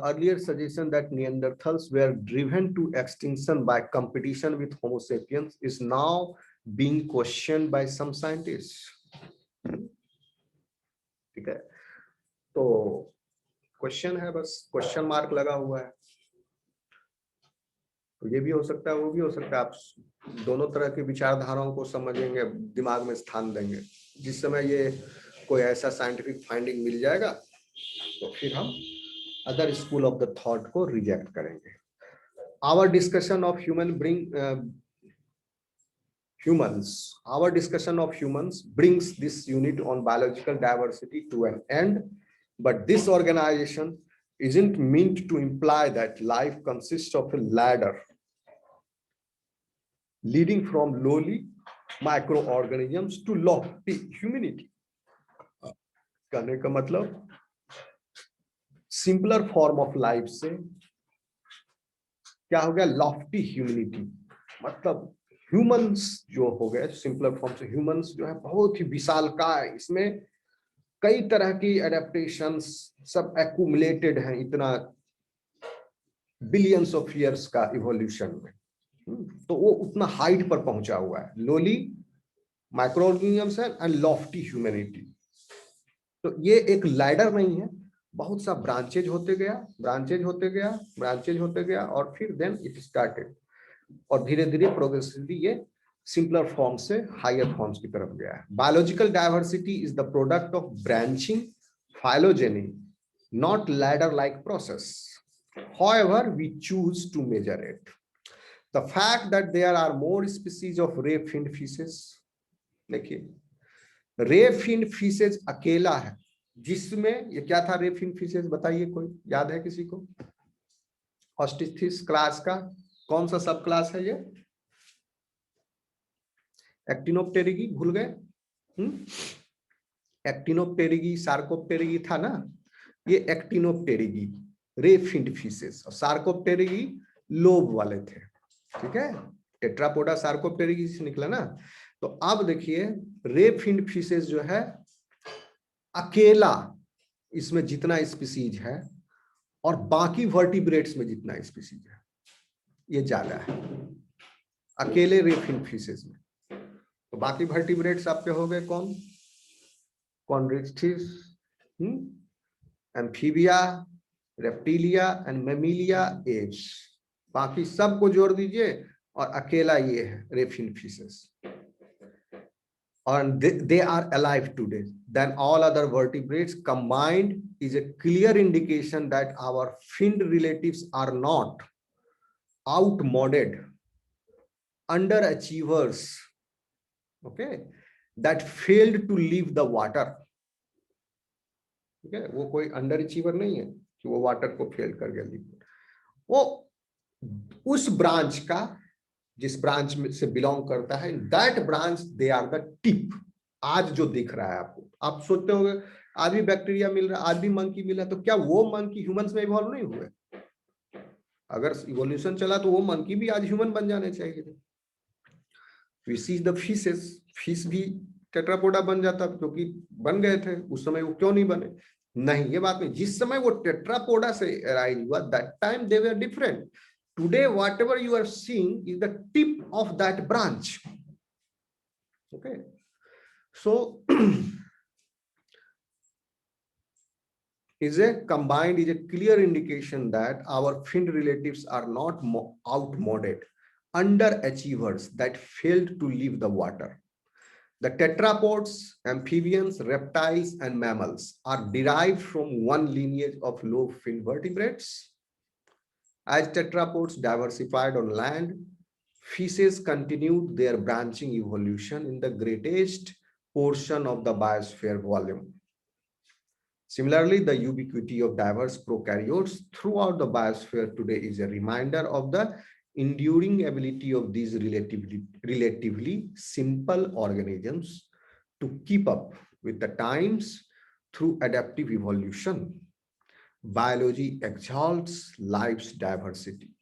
Speaker 1: earlier suggestion that Neanderthals were driven to extinction by competition with Homo sapiens is now being questioned by some scientists. ठीक है, तो question है, बस question mark लगा हुआ है। तो ये भी हो सकता है, वो भी हो सकता है। आप दोनों तरह की विचारधाराओं को समझेंगे, दिमाग में स्थान देंगे। जिस समय ये कोई ऐसा साइंटिफिक फाइंडिंग मिल जाएगा तो फिर हम other school of the thought को रिजेक्ट करेंगे। Our discussion of humans brings this unit on biological diversity to an end, but this organization isn't meant to imply that life consists of a ladder leading from lowly microorganisms to lofty humanity. कहने का मतलब simpler form of life से क्या हो गया, Lofty humanity, मतलब humans जो हो गए सिंपलर फॉर्म से, ह्यूमंस जो है बहुत ही विशालकाय, इसमें कई तरह की एडेप्टेशंस सब एक्यूमुलेटेड हैं, इतना बिलियंस ऑफ ईयर्स का इवोल्यूशन में, तो वो उतना हाइट पर पहुंचा हुआ है। Lolly microorganisms and Lofty humanity, तो ये एक लैडर नहीं है, बहुत सा ब्रांचेज होते गया, ब्रांचेज होते गया, ब्रांचेज होते गया, और फिर देन इट स्टार्टेड, और धीरे धीरे प्रोग्रेसिवली ये सिंपलर फॉर्म से हायर फॉर्म्स की तरफ गया है। Biological diversity is the product of branching phylogeny, not ladder like process, however we choose to measure it. The fact that there are more species of ray finned fishes, देखिए रे finned fishes अकेला है, जिसमें ये क्या था रे finned fishes, बताइए कोई याद है किसी को? ऑस्टिथिस क्लास का कौन सा सब क्लास है ये? एक्टिनोप्टेरिगी, भूल गए? एक्टिनोप्टेरिगी, सार्कोप्टेरिगी था ना, ये एक्टिनोप्टेरिगी रे फिन्ड फिशेज, और सार्कोप्टेरिगी लोब वाले थे, ठीक है, टेट्रापोडा सार्कोप्टेरिगी से निकला ना। तो अब देखिए रे फिन्ड फिशेज जो है अकेला, इसमें जितना स्पीसीज है और बाकी वर्टिब्रेट्स में जितना स्पीसीज है ये ज्यादा है अकेले रे फिन्ड फिशेज में। तो बाकी वर्टिब्रेट्स आपके हो गए कौन? Chondrichthyes, amphibia, reptilia and mammalia, apes, बाकी सबको जोड़ दीजिए और अकेला ये है ray finned fishes, and they are alive today. Then all other vertebrates combined is a clear indication that our finned relatives are not outmoded underachievers, okay, that failed to leave the water. ठीक है, वो कोई under achiever नहीं है कि वो water को fail कर गया, वो उस ब्रांच का जिस ब्रांच में से बिलोंग करता है, that branch they are the tip. आज जो दिख रहा है आपको, आप सोचते होंगे आज भी बैक्टीरिया मिल रहा है, आज भी मंकी मिल रहा है, तो क्या वो मंकी ह्यूमंस में इवॉल्व नहीं हुए? अगर इवोल्यूशन चला तो वो मंकी भी आज ह्यूमन बन जाने चाहिए थे। We see the fishes, fish भी टेट्रापोडा बन जाता, क्योंकि बन गए थे उस समय, वो क्यों नहीं बने? नहीं, ये बात नहीं। जिस समय वो टेट्रापोडा से अराइज हुआ, that time they were different. Today whatever you are seeing is the tip of that branch. Okay, so is a clear indication that our fin relatives are not outmoded underachievers that failed to leave the water. The tetrapods, amphibians, reptiles, and mammals are derived from one lineage of low fin vertebrates. As tetrapods diversified on land, fishes continued their branching evolution in the greatest portion of the biosphere volume. Similarly, the ubiquity of diverse prokaryotes throughout the biosphere today is a reminder of the enduring ability of these relatively simple organisms to keep up with the times through adaptive evolution. Biology exalts life's diversity,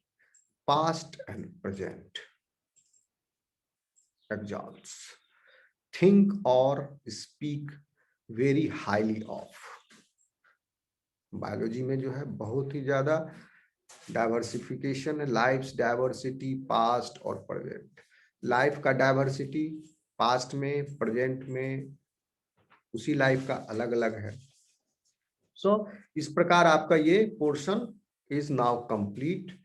Speaker 1: past and present. Exalts. Think or speak very highly of. Biology में जो है बहुत ही ज्यादा diversification है, life diversity past और present. Life का diversity past में, present में, उसी लाइफ का अलग अलग है। सो इस प्रकार आपका ये पोर्शन इज नाउ कंप्लीट।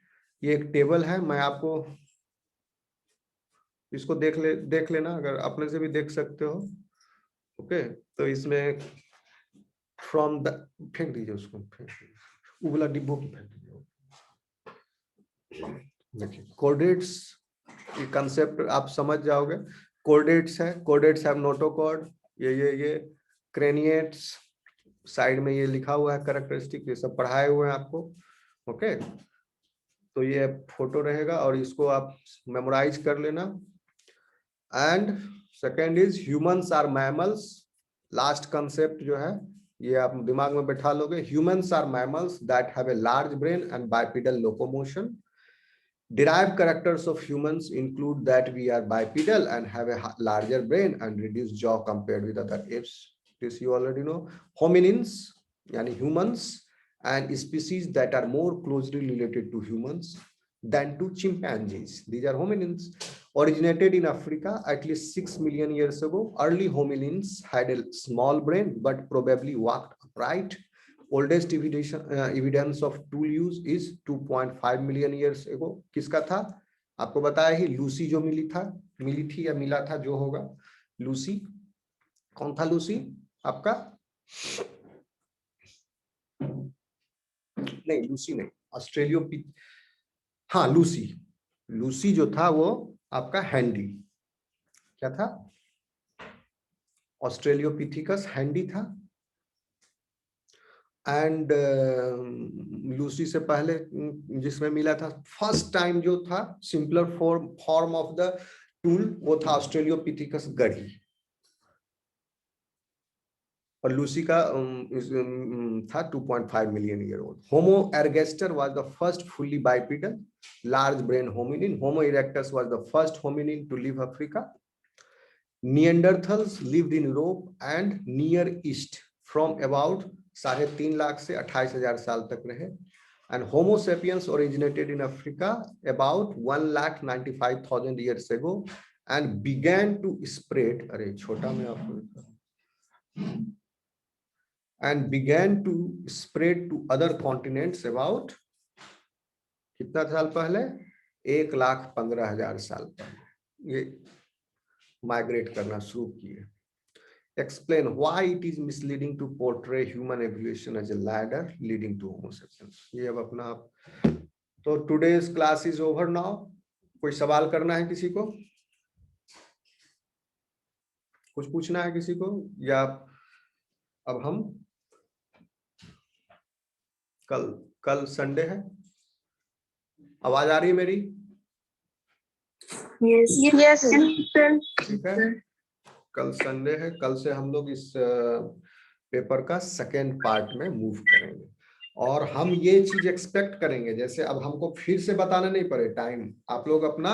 Speaker 1: ये एक टेबल है, मैं आपको इसको देख लेना, अगर अपने से भी देख सकते हो। ओके, तो इसमें फ्रॉम द, फेंक दीजिए उसको, उगला डिब्बों की फेंक दीजिए। देखिए कोऑर्डिनेट्स, ये कंसेप्ट आप समझ जाओगे। कोऑर्डिनेट्स है, कोऑर्डिनेट्स हैव नोटोकॉर्ड, ये क्रेनिएट्स, साइड में ये लिखा हुआ है कैरेक्टरिस्टिक, ये सब पढ़ाए हुए हैं आपको। ओके, तो ये फोटो रहेगा और इसको आप मेमोराइज कर लेना। And second is humans are mammals. Last concept जो है ये आप दिमाग में बैठा लोगे। Humans are mammals that have a large brain and bipedal locomotion. Derived characters of humans include that we are bipedal and have a larger brain and reduced jaw compared with other apes. This you already know. Hominins, yani humans, and species that are more closely related to humans than to chimpanzees. These are hominins. Originated in Africa at least 6 million years ago. Early hominins had a small brain but probably walked upright. Oldest evidence of tool use is 2.5 million years ago. किसका था? आपको बताया ही, Lucy जो मिली थी या मिला था, जो होगा लूसी। कौन था लूसी आपका? नहीं, लूसी नहीं, ऑस्ट्रेलियोपी, हाँ लूसी जो था वो आपका हैंडी, क्या था? ऑस्ट्रेलियोपिथिकस हैंडी था। एंड लूसी से पहले जिसमें मिला था फर्स्ट टाइम जो था simpler form of the tool, वो था ऑस्ट्रेलियोपिथिकस गढ़ी। और लूसी का था 2.5 million year old. Homo ergaster was the first fully bipedal large brain hominin. Homo erectus was the first hominin to live Africa. Neanderthals lived in Europe and near east from about 3.5 lakh से 28,000 साल तक रहे। And homo sapiens originated in Africa about 1,95,000 years ago and began to spread, अरे छोटा में आपको, and began to spread to other continents about कितना साल पहले? 1,15,000 साल पहले ये माइग्रेट करना शुरू किए। Explain why it is misleading to portray human evolution as a ladder leading to Homo sapiens. ये अब अपना तो today's class is over now. कोई सवाल करना है किसी को? कुछ पूछना है किसी को? या अब हम कल संडे है, आवाज आ रही है मेरी?
Speaker 2: Yes, sir.
Speaker 1: ठीक है, कल संडे है, कल से हम लोग इस पेपर का सेकेंड पार्ट में मूव करेंगे। और हम ये चीज एक्सपेक्ट करेंगे, जैसे अब हमको फिर से बताना नहीं पड़े, टाइम आप लोग अपना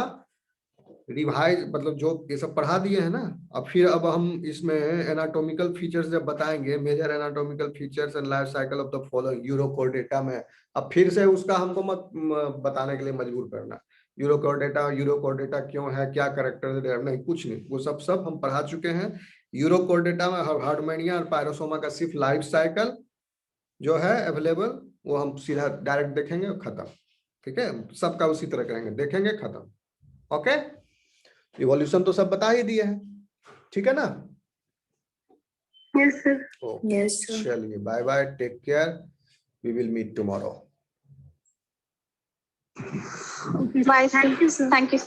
Speaker 1: रिवाइज मतलब जो ये सब पढ़ा दिए हैं ना, अब फिर अब हम इसमें एनाटॉमिकल फीचर्स जब बताएंगे, major anatomical features and life cycle of the following urochordata में, अब फिर से उसका हमको मत बताने के लिए मजबूर करना, यूरोकोर्डेटा क्यों है, क्या कैरेक्टर, नहीं कुछ नहीं, वो सब हम पढ़ा चुके हैं। यूरोकोर्डेटा में हार्डमेनिया और पायरोसोमा का सिर्फ लाइफ साइकिल जो है अवेलेबल, वो हम सीधा डायरेक्ट देखेंगे और खत्म। ठीक है, सबका उसी तरह करेंगे, देखेंगे खत्म। ओके, इवोल्यूशन तो सब बता ही दिए हैं, ठीक है ना?
Speaker 2: Yes, sir.
Speaker 1: Yes, sir. चलिए, bye bye, take care, we will meet tomorrow.
Speaker 2: Bye. Thank you, sir. Thank you.